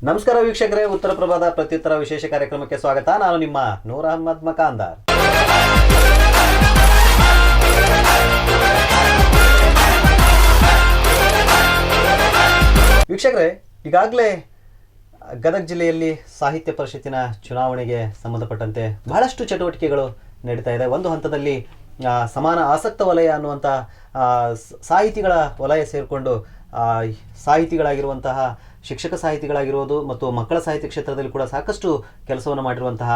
ನಮಸ್ಕಾರ ವೀಕ್ಷಕರೇ, ಉತ್ತರ ಪ್ರಭಾದ ಪ್ರತ್ಯುತ್ತರ ವಿಶೇಷ ಕಾರ್ಯಕ್ರಮಕ್ಕೆ ಸ್ವಾಗತ. ನಾನು ನಿಮ್ಮ ನೂರ್ ಅಹಮದ್ ಮಕಾಂದಾರ್. ವೀಕ್ಷಕರೇ, ಈಗಾಗಲೇ ಗದಗ ಜಿಲ್ಲೆಯಲ್ಲಿ ಸಾಹಿತ್ಯ ಪರಿಷತ್ತಿನ ಚುನಾವಣೆಗೆ ಸಂಬಂಧಪಟ್ಟಂತೆ ಬಹಳಷ್ಟು ಚಟುವಟಿಕೆಗಳು ನಡೀತಾ ಇದೆ. ಒಂದು ಹಂತದಲ್ಲಿ ಸಮಾನ ಆಸಕ್ತ ವಲಯ ಅನ್ನುವಂಥ ಸಾಹಿತಿಗಳ ವಲಯ ಸೇರಿಕೊಂಡು ಸಾಹಿತಿಗಳಾಗಿರುವಂತಹ ಶಿಕ್ಷಕ ಸಾಹಿತಿಗಳಾಗಿರುವುದು ಮತ್ತು ಮಕ್ಕಳ ಸಾಹಿತ್ಯ ಕ್ಷೇತ್ರದಲ್ಲಿ ಕೂಡ ಸಾಕಷ್ಟು ಕೆಲಸವನ್ನು ಮಾಡಿರುವಂತಹ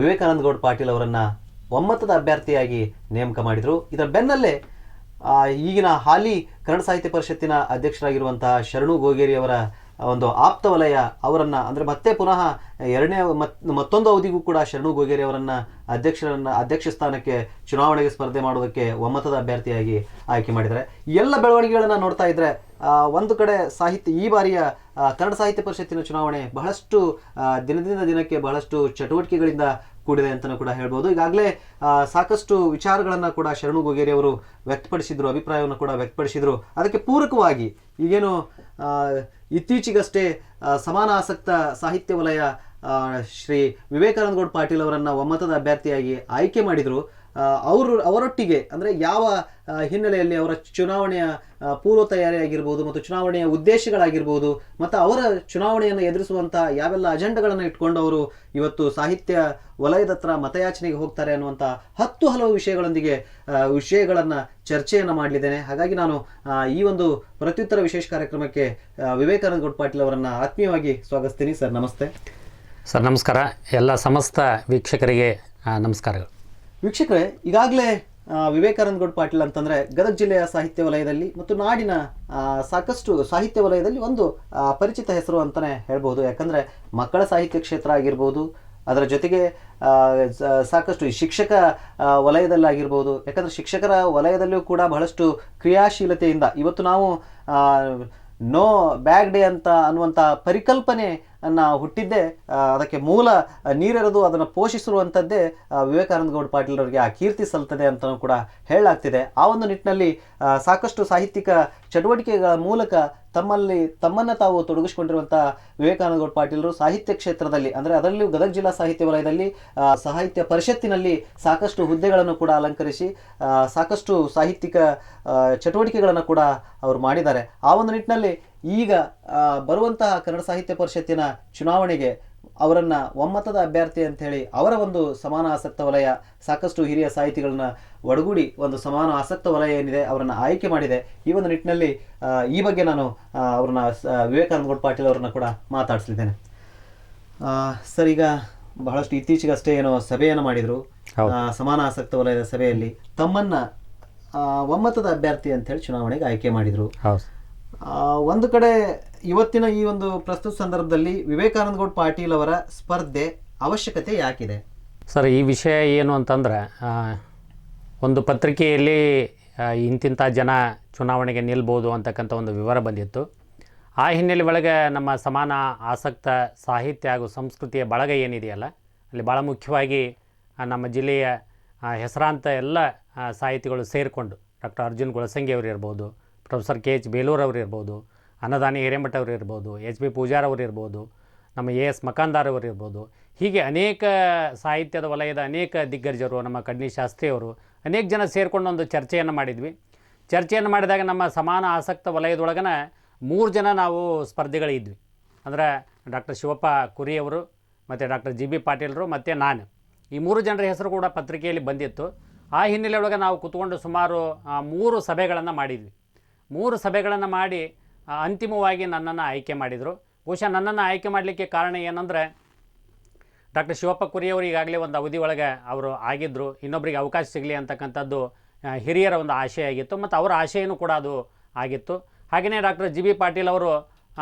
ವಿವೇಕಾನಂದ ಗೌಡ ಪಾಟೀಲ್ ಅವರನ್ನು ಒಮ್ಮತದ ಅಭ್ಯರ್ಥಿಯಾಗಿ ನೇಮಕ ಮಾಡಿದರು. ಇದರ ಬೆನ್ನಲ್ಲೇ ಈಗಿನ ಹಾಲಿ ಕನ್ನಡ ಸಾಹಿತ್ಯ ಪರಿಷತ್ತಿನ ಅಧ್ಯಕ್ಷರಾಗಿರುವಂತಹ ಶರಣು ಗೋಗೇರಿ ಅವರ ಒಂದು ಆಪ್ತ ವಲಯ ಅವರನ್ನು, ಅಂದರೆ ಮತ್ತೆ ಪುನಃ ಮತ್ತೊಂದು ಅವಧಿಗೂ ಕೂಡ ಶರಣು ಗೋಗೇರಿ ಅವರನ್ನು ಅಧ್ಯಕ್ಷ ಸ್ಥಾನಕ್ಕೆ ಚುನಾವಣೆಗೆ ಸ್ಪರ್ಧೆ ಮಾಡೋದಕ್ಕೆ ಒಮ್ಮತದ ಅಭ್ಯರ್ಥಿಯಾಗಿ ಆಯ್ಕೆ ಮಾಡಿದ್ದಾರೆ. ಎಲ್ಲ ಬೆಳವಣಿಗೆಗಳನ್ನು ನೋಡ್ತಾ ಇದ್ರೆ ಒಂದು ಕಡೆ ಈ ಬಾರಿಯ ಕನ್ನಡ ಸಾಹಿತ್ಯ ಪರಿಷತ್ತಿನ ಚುನಾವಣೆ ಬಹಳಷ್ಟು ದಿನದಿಂದ ದಿನಕ್ಕೆ ಬಹಳಷ್ಟು ಚಟುವಟಿಕೆಗಳಿಂದ ಕೂಡಿದೆ ಅಂತಲೂ ಕೂಡ ಹೇಳ್ಬೋದು. ಈಗಾಗಲೇ ಸಾಕಷ್ಟು ವಿಚಾರಗಳನ್ನು ಕೂಡ ಶರಣು ಗೋಗೇರಿ ಅವರು ವ್ಯಕ್ತಪಡಿಸಿದ್ರು, ಅಭಿಪ್ರಾಯವನ್ನು ಕೂಡ ವ್ಯಕ್ತಪಡಿಸಿದ್ರು. ಅದಕ್ಕೆ ಪೂರಕವಾಗಿ ಈಗೇನು ಇತ್ತೀಚೆಗಷ್ಟೇ ಸಮಾನ ಆಸಕ್ತ ಸಾಹಿತ್ಯ ವಲಯ ಶ್ರೀ ವಿವೇಕಾನಂದ ಗೌಡ ಪಾಟೀಲ್ ಅವರನ್ನು ಒಮ್ಮತದ ಅಭ್ಯರ್ಥಿಯಾಗಿ ಆಯ್ಕೆ ಮಾಡಿದರು. ಅವರೊಟ್ಟಿಗೆ ಅಂದರೆ ಯಾವ ಹಿನ್ನೆಲೆಯಲ್ಲಿ ಅವರ ಚುನಾವಣೆಯ ಪೂರ್ವ ತಯಾರಿ ಆಗಿರ್ಬೋದು ಮತ್ತು ಚುನಾವಣೆಯ ಉದ್ದೇಶಗಳಾಗಿರ್ಬೋದು ಮತ್ತು ಅವರ ಚುನಾವಣೆಯನ್ನು ಎದುರಿಸುವಂಥ ಯಾವೆಲ್ಲ ಅಜೆಂಡಾಗಳನ್ನು ಇಟ್ಕೊಂಡು ಅವರು ಇವತ್ತು ಸಾಹಿತ್ಯ ವಲಯದ ಹತ್ರ ಮತಯಾಚನೆಗೆ ಹೋಗ್ತಾರೆ ಅನ್ನುವಂಥ ಹಲವು ವಿಷಯಗಳನ್ನು ಚರ್ಚೆಯನ್ನು ಮಾಡಲಿದ್ದೇನೆ. ಹಾಗಾಗಿ ನಾನು ಈ ಒಂದು ಪ್ರತ್ಯುತ್ತರ ವಿಶೇಷ ಕಾರ್ಯಕ್ರಮಕ್ಕೆ ವಿವೇಕಾನಂದ ಗೌಡ ಪಾಟೀಲ್ ಅವರನ್ನು ಆತ್ಮೀಯವಾಗಿ ಸ್ವಾಗತಿಸ್ತೀನಿ. ಸರ್ ನಮಸ್ತೆ. ಸರ್ ನಮಸ್ಕಾರ. ಎಲ್ಲ ಸಮಸ್ತ ವೀಕ್ಷಕರಿಗೆ ನಮಸ್ಕಾರಗಳು. ವೀಕ್ಷಕರೇ, ಈಗಾಗಲೇ ವಿವೇಕಾನಂದ ಗೌಡ ಪಾಟೀಲ್ ಅಂತಂದರೆ ಗದಗ ಜಿಲ್ಲೆಯ ಸಾಹಿತ್ಯ ವಲಯದಲ್ಲಿ ಮತ್ತು ನಾಡಿನ ಸಾಕಷ್ಟು ಸಾಹಿತ್ಯ ವಲಯದಲ್ಲಿ ಒಂದು ಪರಿಚಿತ ಹೆಸರು ಅಂತಲೇ ಹೇಳ್ಬೋದು. ಯಾಕಂದರೆ ಮಕ್ಕಳ ಸಾಹಿತ್ಯ ಕ್ಷೇತ್ರ ಆಗಿರ್ಬೋದು, ಅದರ ಜೊತೆಗೆ ಸಾಕಷ್ಟು ಶಿಕ್ಷಕ ವಲಯದಲ್ಲಾಗಿರ್ಬೋದು. ಯಾಕಂದರೆ ಶಿಕ್ಷಕರ ವಲಯದಲ್ಲಿಯೂ ಕೂಡ ಬಹಳಷ್ಟು ಕ್ರಿಯಾಶೀಲತೆಯಿಂದ ಇವತ್ತು ನಾವು ನೋ ಬ್ಯಾಗ್ ಡೇ ಅನ್ನುವಂಥ ಪರಿಕಲ್ಪನೆ ಹುಟ್ಟಿದ್ದೇ ಅದಕ್ಕೆ ಮೂಲ ನೀರೆರೆದು ಅದನ್ನು ಪೋಷಿಸಿರುವಂಥದ್ದೇ ವಿವೇಕಾನಂದ ಗೌಡ ಪಾಟೀಲ್ ಅವರಿಗೆ ಆ ಕೀರ್ತಿ ಸಲ್ತದೆ ಅಂತಲೂ ಕೂಡ ಹೇಳಲಾಗ್ತಿದೆ. ಆ ಒಂದು ನಿಟ್ಟಿನಲ್ಲಿ ಸಾಕಷ್ಟು ಸಾಹಿತ್ಯಿಕ ಚಟುವಟಿಕೆಗಳ ಮೂಲಕ ತಮ್ಮನ್ನು ತಾವು ತೊಡಗಿಸಿಕೊಂಡಿರುವಂಥ ವಿವೇಕಾನಂದ ಗೌಡ ಪಾಟೀಲರು ಸಾಹಿತ್ಯ ಕ್ಷೇತ್ರದಲ್ಲಿ, ಅಂದರೆ ಅದರಲ್ಲಿಯೂ ಗದಗ ಜಿಲ್ಲಾ ಸಾಹಿತ್ಯ ವಲಯದಲ್ಲಿ ಸಾಹಿತ್ಯ ಪರಿಷತ್ತಿನಲ್ಲಿ ಸಾಕಷ್ಟು ಹುದ್ದೆಗಳನ್ನು ಕೂಡ ಅಲಂಕರಿಸಿ ಸಾಕಷ್ಟು ಸಾಹಿತ್ಯಿಕ ಚಟುವಟಿಕೆಗಳನ್ನು ಕೂಡ ಅವರು ಮಾಡಿದ್ದಾರೆ. ಆ ಒಂದು ನಿಟ್ಟಿನಲ್ಲಿ ಈಗ ಬರುವಂತಹ ಕನ್ನಡ ಸಾಹಿತ್ಯ ಪರಿಷತ್ತಿನ ಚುನಾವಣೆಗೆ ಅವರನ್ನು ಒಮ್ಮತದ ಅಭ್ಯರ್ಥಿ ಅಂಥೇಳಿ ಅವರ ಒಂದು ಸಮಾನ ಆಸಕ್ತ ವಲಯ ಸಾಕಷ್ಟು ಹಿರಿಯ ಸಾಹಿತಿಗಳನ್ನ ಒಡಗೂಡಿ ಒಂದು ಸಮಾನ ಆಸಕ್ತ ವಲಯ ಏನಿದೆ ಅವರನ್ನು ಆಯ್ಕೆ ಮಾಡಿದೆ. ಈ ಒಂದು ನಿಟ್ಟಿನಲ್ಲಿ ಈ ಬಗ್ಗೆ ನಾನು ಅವ್ರನ್ನ ವಿವೇಕಾನಂದ ಗೌಡ ಪಾಟೀಲ್ ಅವರನ್ನ ಕೂಡ ಮಾತಾಡಿಸಲಿದ್ದೇನೆ. ಸರ್, ಈಗ ಬಹಳಷ್ಟು ಇತ್ತೀಚೆಗಷ್ಟೇ ಏನೋ ಸಭೆಯನ್ನು ಮಾಡಿದರು, ಸಮಾನ ಆಸಕ್ತ ವಲಯದ ಸಭೆಯಲ್ಲಿ ತಮ್ಮನ್ನು ಒಮ್ಮತದ ಅಭ್ಯರ್ಥಿ ಅಂಥೇಳಿ ಚುನಾವಣೆಗೆ ಆಯ್ಕೆ ಮಾಡಿದರು. ಒಂದು ಕಡೆ ಇವತ್ತಿನ ಈ ಒಂದು ಪ್ರಸ್ತುತ ಸಂದರ್ಭದಲ್ಲಿ ವಿವೇಕಾನಂದ ಗೌಡ ಪಾಟೀಲ್ ಅವರ ಸ್ಪರ್ಧೆ ಅವಶ್ಯಕತೆ ಯಾಕಿದೆ? ಸರ್, ಈ ವಿಷಯ ಏನು ಅಂತಂದರೆ, ಒಂದು ಪತ್ರಿಕೆಯಲ್ಲಿ ಇಂತಿಂಥ ಜನ ಚುನಾವಣೆಗೆ ನಿಲ್ಬೋದು ಅಂತಕ್ಕಂಥ ಒಂದು ವಿವರ ಬಂದಿತ್ತು. ಆ ಹಿನ್ನೆಲೆ ಒಳಗೆ ನಮ್ಮ ಸಮಾನ ಆಸಕ್ತ ಸಾಹಿತ್ಯ ಹಾಗೂ ಸಂಸ್ಕೃತಿಯ ಬಳಗ ಏನಿದೆಯಲ್ಲ, ಅಲ್ಲಿ ಭಾಳ ಮುಖ್ಯವಾಗಿ ನಮ್ಮ ಜಿಲ್ಲೆಯ ಹೆಸರಾಂತ ಎಲ್ಲ ಸಾಹಿತಿಗಳು ಸೇರಿಕೊಂಡು ಡಾಕ್ಟರ್ ಅರ್ಜುನ್ ಗುಳಸಂಗಿ ಅವರು ಇರ್ಬೋದು, ಪ್ರೊಫೆಸರ್ KH ಬೇಲೂರ್ ಅವರು ಇರ್ಬೋದು, ಅನ್ನದಾನಿ ಹಿರೇಮಠ ಅವರು ಇರ್ಬೋದು, HP ಪೂಜಾರ್ ಅವರು ಇರ್ಬೋದು, ನಮ್ಮ AS ಮಕಾಂದಾರ್ ಅವರು ಇರ್ಬೋದು, ಹೀಗೆ ಅನೇಕ ಸಾಹಿತ್ಯದ ವಲಯದ ಅನೇಕ ದಿಗ್ಗಜರು, ನಮ್ಮ ಕಡ್ನಿ ಶಾಸ್ತ್ರಿ ಅವರು, ಅನೇಕ ಜನ ಸೇರಿಕೊಂಡು ಒಂದು ಚರ್ಚೆಯನ್ನು ಮಾಡಿದ್ವಿ. ಚರ್ಚೆಯನ್ನು ಮಾಡಿದಾಗ ನಮ್ಮ ಸಮಾನ ಆಸಕ್ತ ವಲಯದೊಳಗನ 3 ಜನ ನಾವು ಸ್ಪರ್ಧಿಗಳಿದ್ವಿ. ಅಂದರೆ ಡಾಕ್ಟರ್ ಶಿವಪ್ಪ ಕುರಿಯವರು ಮತ್ತು ಡಾಕ್ಟರ್ GB ಪಾಟೀಲರು ಮತ್ತು ನಾನು, ಈ 3 ಜನರ ಹೆಸರು ಕೂಡ ಪತ್ರಿಕೆಯಲ್ಲಿ ಬಂದಿತ್ತು. ಆ ಹಿನ್ನೆಲೆಯೊಳಗೆ ನಾವು ಕೂತ್ಕೊಂಡು ಸುಮಾರು 3 ಸಭೆಗಳನ್ನು ಮಾಡಿದ್ವಿ. 3 ಸಭೆಗಳನ್ನು ಮಾಡಿ ಅಂತಿಮವಾಗಿ ನನ್ನನ್ನು ಆಯ್ಕೆ ಮಾಡಿದರು. ಬಹುಶಃ ನನ್ನನ್ನು ಆಯ್ಕೆ ಮಾಡಲಿಕ್ಕೆ ಕಾರಣ ಏನಂದರೆ, ಡಾಕ್ಟರ್ ಶಿವಪ್ಪ ಕುರಿಯವರು ಈಗಾಗಲೇ ಒಂದು ಅವಧಿ ಒಳಗೆ ಅವರು ಆಗಿದ್ದರು, ಇನ್ನೊಬ್ಬರಿಗೆ ಅವಕಾಶ ಸಿಗಲಿ ಅಂತಕ್ಕಂಥದ್ದು ಹಿರಿಯರ ಒಂದು ಆಶಯ ಆಗಿತ್ತು ಮತ್ತು ಅವರ ಆಶಯನೂ ಕೂಡ ಅದು ಆಗಿತ್ತು. ಹಾಗೆಯೇ ಡಾಕ್ಟರ್ GB ಪಾಟೀಲ್ ಅವರು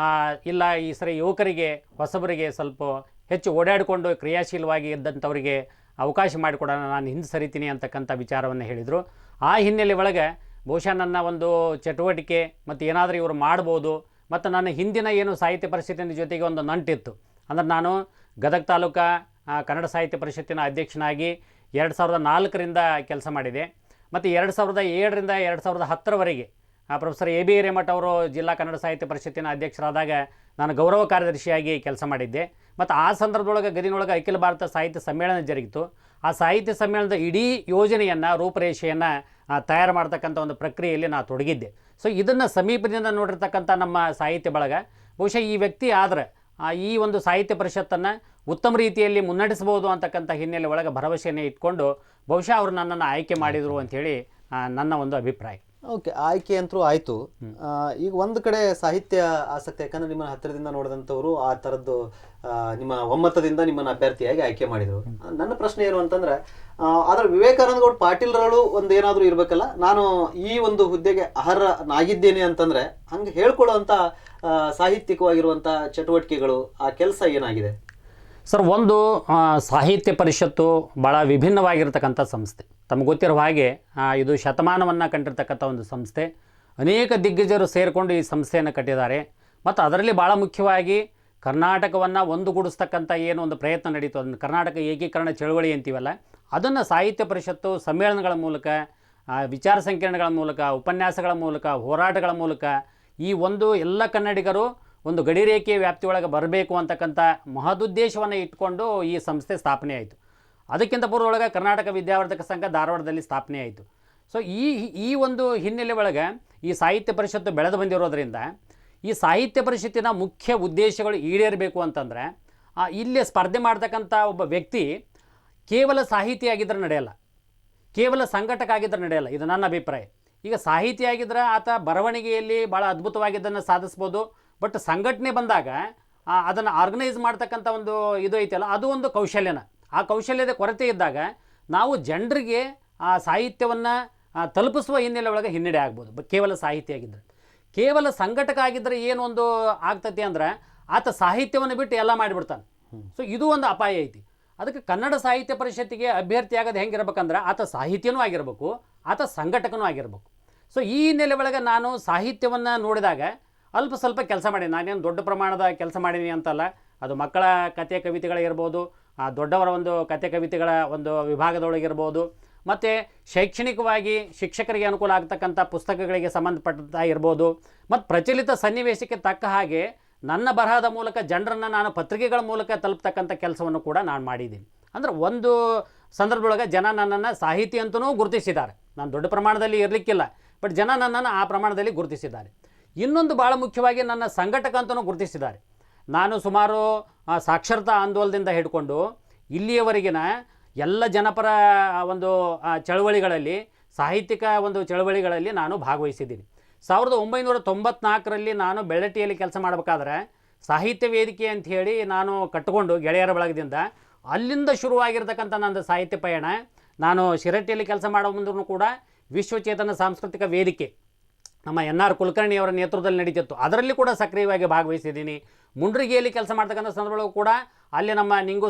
ಇಲ್ಲ, ಈ ಸರಿ ಯುವಕರಿಗೆ ಹೊಸಬರಿಗೆ ಸ್ವಲ್ಪ ಹೆಚ್ಚು ಓಡಾಡಿಕೊಂಡು ಕ್ರಿಯಾಶೀಲವಾಗಿ ಇದ್ದಂಥವರಿಗೆ ಅವಕಾಶ ಮಾಡಿಕೊಡೋಣ, ನಾನು ಹಿಂದೆ ಸರಿತೀನಿ ಅಂತಕ್ಕಂಥ ವಿಚಾರವನ್ನು ಹೇಳಿದರು. ಆ ಹಿನ್ನೆಲೆ ಒಳಗೆ ಬಹುಶಃ ನನ್ನ ಒಂದು ಚಟುವಟಿಕೆ ಮತ್ತು ಏನಾದರೂ ಇವರು ಮಾಡ್ಬೋದು ಮತ್ತು ನನ್ನ ಹಿಂದಿನ ಏನು ಸಾಹಿತ್ಯ ಪರಿಷತ್ತಿನ ಜೊತೆಗೆ ಒಂದು ನಂಟಿತ್ತು. ಅಂದರೆ ನಾನು ಗದಗ ತಾಲೂಕಾ ಕನ್ನಡ ಸಾಹಿತ್ಯ ಪರಿಷತ್ತಿನ ಅಧ್ಯಕ್ಷನಾಗಿ 2004ರಿಂದ ಕೆಲಸ ಮಾಡಿದೆ ಮತ್ತು 2007ರಿಂದ 2010ರವರೆಗೆ ಪ್ರೊಫೆಸರ್ ಎ ಬಿ ಹಿರೇಮಠ ಅವರು ಜಿಲ್ಲಾ ಕನ್ನಡ ಸಾಹಿತ್ಯ ಪರಿಷತ್ತಿನ ಅಧ್ಯಕ್ಷರಾದಾಗ ನಾನು ಗೌರವ ಕಾರ್ಯದರ್ಶಿಯಾಗಿ ಕೆಲಸ ಮಾಡಿದ್ದೆ. ಮತ್ತು ಆ ಸಂದರ್ಭದೊಳಗೆ ಗದಿನೊಳಗೆ ಅಖಿಲ ಭಾರತ ಸಾಹಿತ್ಯ ಸಮ್ಮೇಳನ ಜರುಗಿತು. ಆ ಸಾಹಿತ್ಯ ಸಮ್ಮೇಳನದ ಇಡೀ ಯೋಜನೆಯನ್ನು, ರೂಪರೇಷೆಯನ್ನು ತಯಾರು ಮಾಡ್ತಕ್ಕಂಥ ಒಂದು ಪ್ರಕ್ರಿಯೆಯಲ್ಲಿ ನಾನು ತೊಡಗಿದ್ದೆ. ಸೊ ಇದನ್ನು ಸಮೀಪದಿಂದ ನೋಡಿರ್ತಕ್ಕಂಥ ನಮ್ಮ ಸಾಹಿತ್ಯ ಬಳಗ ಬಹುಶಃ ಈ ವ್ಯಕ್ತಿ ಆದರೆ ಈ ಒಂದು ಸಾಹಿತ್ಯ ಪರಿಷತ್ತನ್ನು ಉತ್ತಮ ರೀತಿಯಲ್ಲಿ ಮುನ್ನಡೆಸಬಹುದು ಅಂತಕ್ಕಂಥ ಹಿನ್ನೆಲೆ ಒಳಗೆ ಭರವಸೆಯನ್ನು ಇಟ್ಕೊಂಡು ಬಹುಶಃ ಅವರು ನನ್ನನ್ನು ಆಯ್ಕೆ ಮಾಡಿದರು ಅಂಥೇಳಿ ನನ್ನ ಒಂದು ಅಭಿಪ್ರಾಯ. ಓಕೆ, ಆಯ್ಕೆ ಅಂತೂ ಆಯಿತು. ಈಗ ಒಂದು ಕಡೆ ಸಾಹಿತ್ಯ ಆಸಕ್ತಿ, ಯಾಕಂದ್ರೆ ನಿಮ್ಮನ್ನು ಹತ್ತಿರದಿಂದ ನೋಡಿದಂಥವ್ರು ಆ ಥರದ್ದು ನಿಮ್ಮ ಒಮ್ಮತದಿಂದ ನಿಮ್ಮನ್ನು ಅಭ್ಯರ್ಥಿಯಾಗಿ ಆಯ್ಕೆ ಮಾಡಿದರು. ನನ್ನ ಪ್ರಶ್ನೆ ಏನು ಅಂತಂದ್ರೆ, ಆದ್ರೆ ವಿವೇಕಾನಂದ ಗೌಡ ಪಾಟೀಲ್ರಳು ಒಂದು ಏನಾದರೂ ಇರಬೇಕಲ್ಲ, ನಾನು ಈ ಒಂದು ಹುದ್ದೆಗೆ ಅರ್ಹನಾಗಿದ್ದೇನೆ ಅಂತಂದ್ರೆ ಹಂಗೆ ಹೇಳ್ಕೊಳ್ಳುವಂಥ ಸಾಹಿತ್ಯಿಕವಾಗಿರುವಂಥ ಚಟುವಟಿಕೆಗಳು, ಆ ಕೆಲಸ ಏನಾಗಿದೆ ಸರ್? ಒಂದು ಸಾಹಿತ್ಯ ಪರಿಷತ್ತು ಭಾಳ ವಿಭಿನ್ನವಾಗಿರ್ತಕ್ಕಂಥ ಸಂಸ್ಥೆ. ತಮಗೆ ಗೊತ್ತಿರುವ ಹಾಗೆ ಇದು ಶತಮಾನವನ್ನು ಕಂಡಿರ್ತಕ್ಕಂಥ ಒಂದು ಸಂಸ್ಥೆ. ಅನೇಕ ದಿಗ್ಗಜರು ಸೇರಿಕೊಂಡು ಈ ಸಂಸ್ಥೆಯನ್ನು ಕಟ್ಟಿದ್ದಾರೆ. ಮತ್ತು ಅದರಲ್ಲಿ ಭಾಳ ಮುಖ್ಯವಾಗಿ ಕರ್ನಾಟಕವನ್ನು ಒಂದುಗೂಡಿಸ್ತಕ್ಕಂಥ ಏನು ಒಂದು ಪ್ರಯತ್ನ ನಡೀತು, ಅದನ್ನು ಕರ್ನಾಟಕ ಏಕೀಕರಣ ಚಳವಳಿ ಅಂತೀವಲ್ಲ, ಅದನ್ನು ಸಾಹಿತ್ಯ ಪರಿಷತ್ತು ಸಮ್ಮೇಳನಗಳ ಮೂಲಕ, ವಿಚಾರ ಸಂಕಿರಣಗಳ ಮೂಲಕ, ಉಪನ್ಯಾಸಗಳ ಮೂಲಕ, ಹೋರಾಟಗಳ ಮೂಲಕ ಈ ಒಂದು ಎಲ್ಲ ಕನ್ನಡಿಗರು ಒಂದು ಗಡಿರೇಖೆಯ ವ್ಯಾಪ್ತಿಯೊಳಗೆ ಬರಬೇಕು ಅಂತಕ್ಕಂಥ ಮಹದುದ್ದೇಶವನ್ನು ಇಟ್ಕೊಂಡು ಈ ಸಂಸ್ಥೆ ಸ್ಥಾಪನೆ ಆಯಿತು. ಅದಕ್ಕಿಂತ ಪೂರ್ವದೊಳಗೆ ಕರ್ನಾಟಕ ವಿದ್ಯಾವರ್ಧಕ ಸಂಘ ಧಾರವಾಡದಲ್ಲಿ ಸ್ಥಾಪನೆ ಆಯಿತು. ಸೊ ಈ ಒಂದು ಹಿನ್ನೆಲೆ ಒಳಗೆ ಈ ಸಾಹಿತ್ಯ ಪರಿಷತ್ತು ಬೆಳೆದು ಬಂದಿರೋದ್ರಿಂದ ಈ ಸಾಹಿತ್ಯ ಪರಿಷತ್ತಿನ ಮುಖ್ಯ ಉದ್ದೇಶಗಳು ಈಡೇರಬೇಕು ಅಂತಂದರೆ ಇಲ್ಲಿ ಸ್ಪರ್ಧೆ ಮಾಡ್ತಕ್ಕಂಥ ಒಬ್ಬ ವ್ಯಕ್ತಿ ಕೇವಲ ಸಾಹಿತಿಯಾಗಿದ್ದರೆ ನಡೆಯಲ್ಲ, ಕೇವಲ ಸಂಘಟಕ ಆಗಿದ್ದರೆ ನಡೆಯಲ್ಲ. ಇದು ನನ್ನ ಅಭಿಪ್ರಾಯ. ಈಗ ಸಾಹಿತಿಯಾಗಿದ್ದರೆ ಆತ ಬರವಣಿಗೆಯಲ್ಲಿ ಭಾಳ ಅದ್ಭುತವಾಗಿದ್ದನ್ನು ಸಾಧಿಸ್ಬೋದು. ಬಟ್ ಸಂಘಟನೆ ಬಂದಾಗ ಅದನ್ನು ಆರ್ಗನೈಸ್ ಮಾಡ್ತಕ್ಕಂಥ ಒಂದು ಇದು ಐತಲ್ಲ, ಅದು ಒಂದು ಕೌಶಲ್ಯನ. ಆ ಕೌಶಲ್ಯದ ಕೊರತೆ ಇದ್ದಾಗ ನಾವು ಜನರಿಗೆ ಆ ಸಾಹಿತ್ಯವನ್ನು ತಲುಪಿಸುವ ಹಿನ್ನೆಲೆ ಒಳಗೆ ಹಿನ್ನಡೆ ಆಗ್ಬೋದು. ಕೇವಲ ಸಾಹಿತಿಯಾಗಿದ್ದರೆ. ಕೇವಲ ಸಂಘಟಕ ಆಗಿದ್ದರೆ ಏನು ಒಂದು ಆಗ್ತೈತಿ ಅಂದ್ರೆ ಆತ ಸಾಹಿತ್ಯವನ್ನು ಬಿಟ್ಟು ಎಲ್ಲ ಮಾಡಿಬಿಡ್ತಾನೆ. ಸೊ ಇದು ಒಂದು ಅಪಾಯ ಐತಿ. ಅದಕ್ಕೆ ಕನ್ನಡ ಸಾಹಿತ್ಯ ಪರಿಷತ್ತಿಗೆ ಅಭ್ಯರ್ಥಿ ಆಗೋದು ಹೆಂಗಿರ್ಬೇಕಂದ್ರೆ ಆತ ಸಾಹಿತ್ಯನೂ ಆಗಿರಬೇಕು, ಆತ ಸಂಘಟಕನೂ ಆಗಿರಬೇಕು. ಸೊ ಈ ಹಿನ್ನೆಲೆ ಒಳಗೆ ನಾನು ಸಾಹಿತ್ಯವನ್ನು ನೋಡಿದಾಗ ಅಲ್ಪ ಸ್ವಲ್ಪ ಕೆಲಸ ಮಾಡೀನಿ. ನಾನೇನು ದೊಡ್ಡ ಪ್ರಮಾಣದ ಕೆಲಸ ಮಾಡೀನಿ ಅಂತಲ್ಲ. ಅದು ಮಕ್ಕಳ ಕಥೆ ಕವಿತೆಗಳಿರ್ಬೋದು, ದೊಡ್ಡವರ ಒಂದು ಕಥೆ ಕವಿತೆಗಳ ಒಂದು ವಿಭಾಗದೊಳಗಿರ್ಬೋದು, ಮತ್ತು ಶೈಕ್ಷಣಿಕವಾಗಿ ಶಿಕ್ಷಕರಿಗೆ ಅನುಕೂಲ ಆಗ್ತಕ್ಕಂಥ ಪುಸ್ತಕಗಳಿಗೆ ಸಂಬಂಧಪಟ್ಟಂಥ ಇರ್ಬೋದು, ಮತ್ತು ಪ್ರಚಲಿತ ಸನ್ನಿವೇಶಕ್ಕೆ ತಕ್ಕ ಹಾಗೆ ನನ್ನ ಬರಹದ ಮೂಲಕ ಜನರನ್ನು ನಾನು ಪತ್ರಿಕೆಗಳ ಮೂಲಕ ತಲುಪ್ತಕ್ಕಂಥ ಕೆಲಸವನ್ನು ಕೂಡ ನಾನು ಮಾಡಿದ್ದೀನಿ. ಅಂದರೆ ಒಂದು ಸಂದರ್ಭದೊಳಗೆ ಜನ ನನ್ನನ್ನು ಸಾಹಿತಿ ಅಂತಲೂ ಗುರುತಿಸಿದ್ದಾರೆ. ನಾನು ದೊಡ್ಡ ಪ್ರಮಾಣದಲ್ಲಿ ಇರಲಿಕ್ಕಿಲ್ಲ, ಬಟ್ ಜನ ನನ್ನನ್ನು ಆ ಪ್ರಮಾಣದಲ್ಲಿ ಗುರುತಿಸಿದ್ದಾರೆ. ಇನ್ನೊಂದು ಭಾಳ ಮುಖ್ಯವಾಗಿ ನನ್ನ ಸಂಘಟಕ ಅಂತಲೂ ಗುರುತಿಸಿದ್ದಾರೆ. ನಾನು ಸುಮಾರು ಸಾಕ್ಷರತಾ ಆಂದೋಲನದಿಂದ ಹಿಡ್ಕೊಂಡು ಇಲ್ಲಿಯವರೆಗಿನ ಎಲ್ಲ ಜನಪರ ಒಂದು ಚಳವಳಿಗಳಲ್ಲಿ, ಸಾಹಿತ್ಯಿಕ ಒಂದು ಚಳವಳಿಗಳಲ್ಲಿ ನಾನು ಭಾಗವಹಿಸಿದ್ದೀನಿ. 1994ರಲ್ಲಿ ನಾನು ಬೆಳ್ಳಟ್ಟಿಯಲ್ಲಿ ಕೆಲಸ ಮಾಡಬೇಕಾದ್ರೆ ಸಾಹಿತ್ಯ ವೇದಿಕೆ ಅಂತ ಹೇಳಿ ನಾನು ಕಟ್ಟಿಕೊಂಡು ಗೆಳೆಯರ ಬಳಗದಿಂದ ಅಲ್ಲಿಂದ ಶುರುವಾಗಿರ್ತಕ್ಕಂಥ ನಂದು ಸಾಹಿತ್ಯ ಪಯಣ. ನಾನು ಶಿರಟ್ಟಿಯಲ್ಲಿ ಕೆಲಸ ಮಾಡೋ ಮುಂದೂ ಕೂಡ ವಿಶ್ವಚೇತನ ಸಾಂಸ್ಕೃತಿಕ ವೇದಿಕೆ ನಮ್ಮ NR ಕುಲಕರ್ಣಿಯವರ ನೇತೃತ್ವದಲ್ಲಿ ನಡೀತಿತ್ತು. ಅದರಲ್ಲಿ ಕೂಡ ಸಕ್ರಿಯವಾಗಿ ಭಾಗವಹಿಸಿದ್ದೀನಿ. ಮುಂಡ್ರಿಗೆಯಲ್ಲಿ ಕೆಲಸ ಮಾಡ್ತಕ್ಕಂಥ ಸಂದರ್ಭದಲ್ಲೂ ಕೂಡ ಅಲ್ಲಿ ನಮ್ಮ ನಿಂಗು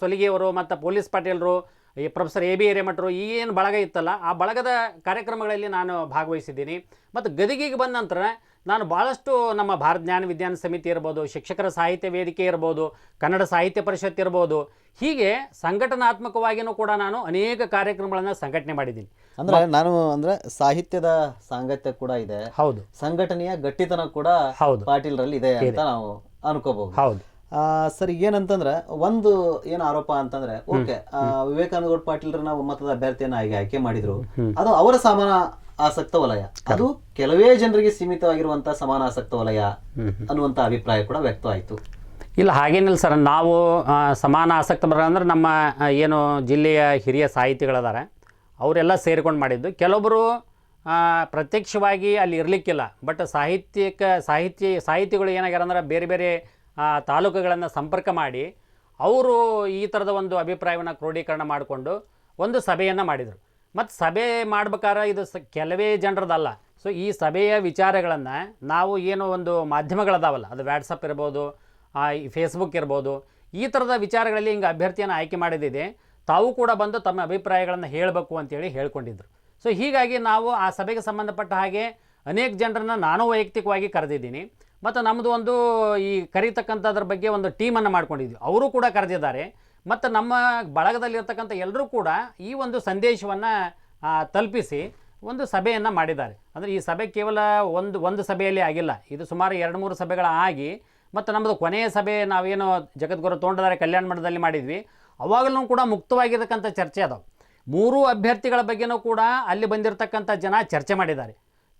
ಸೊಲಿಗೆಯವರು ಮತ್ತು ಪೊಲೀಸ್ ಪಾಟೀಲರು, ಈ ಪ್ರೊಫೆಸರ್ ಎ ಬಿ ಹಿರೇಮಠರು, ಈ ಏನು ಬಳಗ ಇತ್ತಲ್ಲ ಆ ಬಳಗದ ಕಾರ್ಯಕ್ರಮಗಳಲ್ಲಿ ನಾನು ಭಾಗವಹಿಸಿದ್ದೀನಿ. ಮತ್ತು ಗದಿಗೆಗೆ ಬಂದ ನಂತರ ನಾನು ಭಾಳಷ್ಟು ನಮ್ಮ ಭಾರತ ಜ್ಞಾನ ವಿಜ್ಞಾನ ಸಮಿತಿ ಇರ್ಬೋದು, ಶಿಕ್ಷಕರ ಸಾಹಿತ್ಯ ವೇದಿಕೆ ಇರ್ಬೋದು, ಕನ್ನಡ ಸಾಹಿತ್ಯ ಪರಿಷತ್ ಇರ್ಬೋದು, ಹೀಗೆ ಸಂಘಟನಾತ್ಮಕವಾಗಿಯೂ ಕೂಡ ನಾನು ಅನೇಕ ಕಾರ್ಯಕ್ರಮಗಳನ್ನು ಸಂಘಟನೆ ಮಾಡಿದ್ದೀನಿ. ಅಂದ್ರೆ ನಾನು ಅಂದ್ರೆ ಸಾಹಿತ್ಯದ ಸಾಂಗತ್ಯ ಕೂಡ ಇದೆ, ಹೌದು, ಸಂಘಟನೆಯ ಗಟ್ಟಿತನ ಕೂಡ ಹೌದು ಪಾಟೀಲ್ರಲ್ಲಿ ಇದೆ ಅಂತ ನಾವು ಅನ್ಕೋಬಹುದು. ಹೌದು ಸರಿ, ಏನಂತಂದ್ರೆ ಒಂದು ಏನು ಆರೋಪ ಅಂತಂದ್ರೆ, ಓಕೆ, ವಿವೇಕಾನಂದ ಗೌಡ ಪಾಟೀಲ್ರನ್ನ ಒಮ್ಮತದ ಅಭ್ಯರ್ಥಿಯನ್ನ ಆಯ್ಕೆ ಮಾಡಿದ್ರು, ಅದು ಅವರ ಸಮಾನ ಆಸಕ್ತ ವಲಯ, ಅದು ಕೆಲವೇ ಜನರಿಗೆ ಸೀಮಿತವಾಗಿರುವಂತಹ ಸಮಾನ ಆಸಕ್ತ ವಲಯ ಅನ್ನುವಂತ ಅಭಿಪ್ರಾಯ ಕೂಡ ವ್ಯಕ್ತವಾಯಿತು. ಇಲ್ಲ, ಹಾಗೇನಿಲ್ಲ ಸರ್. ನಾವು ಸಮಾನ ಆಸಕ್ತ ಬರ ಅಂದ್ರೆ ನಮ್ಮ ಏನು ಜಿಲ್ಲೆಯ ಹಿರಿಯ ಸಾಹಿತಿಗಳಿದ್ದಾರೆ ಅವರೆಲ್ಲ ಸೇರಿಕೊಂಡು ಮಾಡಿದ್ದು. ಕೆಲವೊಬ್ಬರು ಪ್ರತ್ಯಕ್ಷವಾಗಿ ಅಲ್ಲಿ ಇರಲಿಕ್ಕಿಲ್ಲ, ಬಟ್ ಸಾಹಿತಿಗಳು ಏನಾಗ್ಯಾರ ಅಂದ್ರೆ ಬೇರೆ ಬೇರೆ ತಾಲೂಕುಗಳನ್ನು ಸಂಪರ್ಕ ಮಾಡಿ ಅವರು ಈ ಥರದ ಒಂದು ಅಭಿಪ್ರಾಯವನ್ನು ಕ್ರೋಢೀಕರಣ ಮಾಡಿಕೊಂಡು ಒಂದು ಸಭೆಯನ್ನು ಮಾಡಿದರು. ಮತ್ತು ಸಭೆ ಮಾಡ್ಬೇಕಾದ್ರೆ ಇದು ಕೆಲವೇ ಜನರದಲ್ಲ. ಸೊ ಈ ಸಭೆಯ ವಿಚಾರಗಳನ್ನು ನಾವು ಏನು ಒಂದು ಮಾಧ್ಯಮಗಳದಾವಲ್ಲ, ಅದು ವ್ಯಾಟ್ಸಪ್ ಇರ್ಬೋದು, ಈ ಫೇಸ್ಬುಕ್ ಇರ್ಬೋದು, ಈ ಥರದ ವಿಚಾರಗಳಲ್ಲಿ ಹಿಂಗೆ ಅಭ್ಯರ್ಥಿಯನ್ನು ಆಯ್ಕೆ ಮಾಡಿದ್ದಿದೆ, ತಾವು ಕೂಡ ಬಂದು ತಮ್ಮ ಅಭಿಪ್ರಾಯಗಳನ್ನು ಹೇಳಬೇಕು ಅಂತೇಳಿ ಹೇಳ್ಕೊಂಡಿದ್ರು. ಸೊ ಹೀಗಾಗಿ ನಾವು ಆ ಸಭೆಗೆ ಸಂಬಂಧಪಟ್ಟ ಹಾಗೆ ಅನೇಕ ಜನರನ್ನು ನಾನು ವೈಯಕ್ತಿಕವಾಗಿ ಕರೆದಿದ್ದೀನಿ. ಮತ್ತು ನಮ್ಮದು ಒಂದು ಈ ಕರೀತಕ್ಕಂಥದ್ರ ಬಗ್ಗೆ ಒಂದು ಟೀಮನ್ನು ಮಾಡ್ಕೊಂಡಿದ್ವಿ, ಅವರು ಕೂಡ ಕರೆದಿದ್ದಾರೆ. ಮತ್ತು ನಮ್ಮ ಬಳಗದಲ್ಲಿರ್ತಕ್ಕಂಥ ಎಲ್ಲರೂ ಕೂಡ ಈ ಒಂದು ಸಂದೇಶವನ್ನು ತಲುಪಿಸಿ ಒಂದು ಸಭೆಯನ್ನು ಮಾಡಿದ್ದಾರೆ. ಅಂದರೆ ಈ ಸಭೆ ಕೇವಲ ಒಂದು ಸಭೆಯಲ್ಲಿ ಆಗಿಲ್ಲ, ಇದು ಸುಮಾರು 2-3 ಸಭೆಗಳ ಆಗಿ ಮತ್ತು ನಮ್ಮದು ಕೊನೆಯ ಸಭೆ ನಾವೇನು ಜಗದ್ಗುರು ತೋಂಟದಾರ್ಯ ಕಲ್ಯಾಣ ಮಂಟಪದಲ್ಲಿ ಮಾಡಿದ್ವಿ, ಅವಾಗಲೂ ಕೂಡ ಮುಕ್ತವಾಗಿರ್ತಕ್ಕಂಥ ಚರ್ಚೆ ಅದಾವೆ. 3 ಅಭ್ಯರ್ಥಿಗಳ ಬಗ್ಗೆನೂ ಕೂಡ ಅಲ್ಲಿ ಬಂದಿರತಕ್ಕಂಥ ಜನ ಚರ್ಚೆ ಮಾಡಿದ್ದಾರೆ.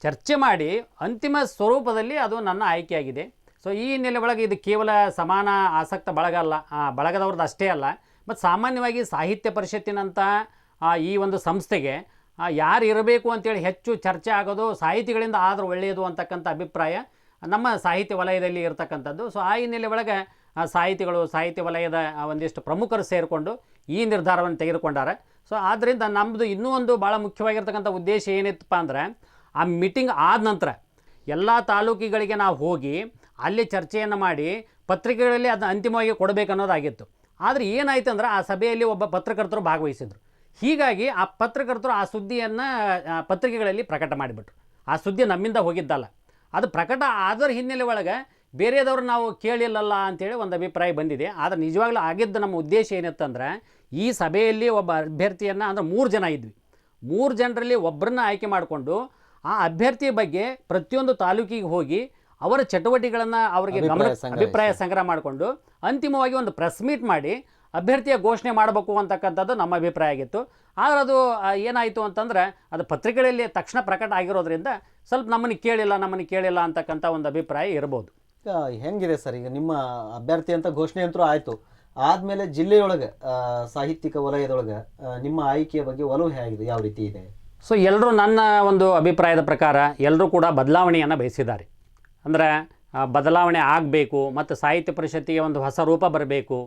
ಚರ್ಚೆ ಮಾಡಿ ಅಂತಿಮ ಸ್ವರೂಪದಲ್ಲಿ ಅದು ನನ್ನ ಆಯ್ಕೆಯಾಗಿದೆ. ಸೊ ಈ ಹಿನ್ನೆಲೆ ಒಳಗೆ ಇದು ಕೇವಲ ಸಮಾನ ಆಸಕ್ತ ಬಳಗ ಅಲ್ಲ, ಬಳಗದವ್ರದ್ದು ಅಷ್ಟೇ ಅಲ್ಲ, ಮತ್ತು ಸಾಮಾನ್ಯವಾಗಿ ಸಾಹಿತ್ಯ ಪರಿಷತ್ತಿನಂಥ ಈ ಒಂದು ಸಂಸ್ಥೆಗೆ ಯಾರು ಇರಬೇಕು ಅಂತೇಳಿ ಹೆಚ್ಚು ಚರ್ಚೆ ಆಗೋದು ಸಾಹಿತಿಗಳಿಂದ ಆದರೂ ಒಳ್ಳೆಯದು ಅಂತಕ್ಕಂಥ ಅಭಿಪ್ರಾಯ ನಮ್ಮ ಸಾಹಿತ್ಯ ವಲಯದಲ್ಲಿ ಇರತಕ್ಕಂಥದ್ದು. ಸೊ ಆ ಹಿನ್ನೆಲೆ ಒಳಗೆ ಸಾಹಿತಿಗಳು, ಸಾಹಿತ್ಯ ವಲಯದ ಒಂದಿಷ್ಟು ಪ್ರಮುಖರು ಸೇರಿಕೊಂಡು ಈ ನಿರ್ಧಾರವನ್ನು ತೆಗೆದುಕೊಂಡಾರೆ. ಸೊ ಆದ್ದರಿಂದ ನಮ್ಮದು ಇನ್ನೂ ಒಂದು ಭಾಳ ಮುಖ್ಯವಾಗಿರ್ತಕ್ಕಂಥ ಉದ್ದೇಶ ಏನಿತ್ತಪ್ಪ ಅಂದರೆ, ಆ ಮೀಟಿಂಗ್ ಆದ ನಂತರ ಎಲ್ಲ ತಾಲೂಕಿಗಳಿಗೆ ನಾವು ಹೋಗಿ ಅಲ್ಲಿ ಚರ್ಚೆಯನ್ನು ಮಾಡಿ ಪತ್ರಿಕೆಗಳಲ್ಲಿ ಅದನ್ನ ಅಂತಿಮವಾಗಿ ಕೊಡಬೇಕನ್ನೋದಾಗಿತ್ತು. ಆದರೆ ಏನಾಯ್ತು ಅಂದ್ರೆ ಆ ಸಭೆಯಲ್ಲಿ ಒಬ್ಬ ಪತ್ರಕರ್ತರು ಭಾಗವಹಿಸಿದರು. ಹೀಗಾಗಿ ಆ ಪತ್ರಕರ್ತರು ಆ ಸುದ್ದಿಯನ್ನು ಪತ್ರಿಕೆಗಳಲ್ಲಿ ಪ್ರಕಟ ಮಾಡಿಬಿಟ್ರು. ಆ ಸುದ್ದಿ ನಮ್ಮಿಂದ ಹೋಗಿದ್ದಲ್ಲ, ಅದು ಪ್ರಕಟ ಆದರ ಹಿನ್ನೆಲೆ ಒಳಗೆ ಬೇರೆದವ್ರು ನಾವು ಕೇಳಿಲ್ಲಲ್ಲ ಅಂಥೇಳಿ ಒಂದು ಅಭಿಪ್ರಾಯ ಬಂದಿದೆ. ಆದರೆ ನಿಜವಾಗ್ಲೂ ಆಗಿದ್ದ ನಮ್ಮ ಉದ್ದೇಶ ಏನಿತ್ತಂದ್ರೆ, ಈ ಸಭೆಯಲ್ಲಿ ಒಬ್ಬ ಅಭ್ಯರ್ಥಿಯನ್ನು ಅಂದರೆ 3 ಜನ ಇದ್ವಿ, 3 ಜನರಲ್ಲಿ ಒಬ್ಬರನ್ನ ಆಯ್ಕೆ ಮಾಡಿಕೊಂಡು ಆ ಅಭ್ಯರ್ಥಿಯ ಬಗ್ಗೆ ಪ್ರತಿಯೊಂದು ತಾಲೂಕಿಗೆ ಹೋಗಿ ಅವರ ಚಟುವಟಿಕೆಗಳನ್ನು ಅವರಿಗೆ ಅಭಿಪ್ರಾಯ ಸಂಗ್ರಹ ಮಾಡಿಕೊಂಡು ಅಂತಿಮವಾಗಿ ಒಂದು ಪ್ರೆಸ್ ಮೀಟ್ ಮಾಡಿ ಅಭ್ಯರ್ಥಿಯ ಘೋಷಣೆ ಮಾಡಬೇಕು ಅಂತಕ್ಕಂಥದ್ದು ನಮ್ಮ ಅಭಿಪ್ರಾಯ ಆಗಿತ್ತು. ಆದರೆ ಅದು ಏನಾಯಿತು ಅಂತಂದರೆ, ಅದು ಪತ್ರಿಕೆಗಳಲ್ಲಿ ತಕ್ಷಣ ಪ್ರಕಟ ಆಗಿರೋದ್ರಿಂದ ಸ್ವಲ್ಪ ನಮ್ಮನ್ನು ಕೇಳಿಲ್ಲ ಅಂತಕ್ಕಂಥ ಒಂದು ಅಭಿಪ್ರಾಯ ಇರ್ಬೋದು. ಹೆಂಗಿದೆ ಸರ್, ಈಗ ನಿಮ್ಮ ಅಭ್ಯರ್ಥಿ ಅಂತ ಘೋಷಣೆ ಅಂತೂ ಆಯಿತು, ಆದಮೇಲೆ ಜಿಲ್ಲೆಯೊಳಗೆ ಸಾಹಿತ್ಯಿಕ ವಲಯದೊಳಗೆ ನಿಮ್ಮ ಆಯ್ಕೆಯ ಬಗ್ಗೆ ಒಲವು ಹೇಗಿದೆ, ಯಾವ ರೀತಿ ಇದೆ? ಸೊ ಎಲ್ಲರೂ ನನ್ನ ಒಂದು ಅಭಿಪ್ರಾಯದ ಪ್ರಕಾರ ಎಲ್ಲರೂ ಕೂಡ ಬದಲಾವಣೆಯನ್ನು ಬಯಸಿದ್ದಾರೆ. ಅಂದರೆ ಬದಲಾವಣೆ ಆಗಬೇಕು ಮತ್ತು ಸಾಹಿತ್ಯ ಪರಿಷತ್ತಿಗೆ ಒಂದು ಹೊಸ ರೂಪ ಬರಬೇಕು.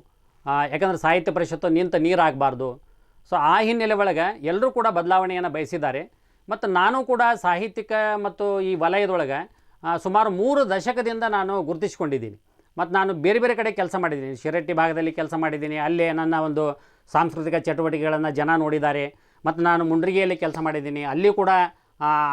ಯಾಕಂದರೆ ಸಾಹಿತ್ಯ ಪರಿಷತ್ತು ನಿಂತ ನೀರಾಗಬಾರ್ದು. ಸೊ ಆ ಹಿನ್ನೆಲೆ ಒಳಗೆ ಎಲ್ಲರೂ ಕೂಡ ಬದಲಾವಣೆಯನ್ನು ಬಯಸಿದ್ದಾರೆ. ಮತ್ತು ನಾನು ಕೂಡ ಸಾಹಿತ್ಯಿಕ ಮತ್ತು ಈ ವಲಯದೊಳಗೆ ಸುಮಾರು 3 ದಶಕದಿಂದ ನಾನು ಗುರುತಿಸಿಕೊಂಡಿದ್ದೀನಿ. ಮತ್ತು ನಾನು ಬೇರೆ ಬೇರೆ ಕಡೆ ಕೆಲಸ ಮಾಡಿದ್ದೀನಿ. ಶಿರಟ್ಟಿ ಭಾಗದಲ್ಲಿ ಕೆಲಸ ಮಾಡಿದ್ದೀನಿ, ಅಲ್ಲೇ ನನ್ನ ಒಂದು ಸಾಂಸ್ಕೃತಿಕ ಚಟುವಟಿಕೆಗಳನ್ನು ಜನ ನೋಡಿದ್ದಾರೆ. ಮತ್ತು ನಾನು ಮುಂಡ್ರಿಗೆಯಲ್ಲಿ ಕೆಲಸ ಮಾಡಿದ್ದೀನಿ, ಅಲ್ಲಿ ಕೂಡ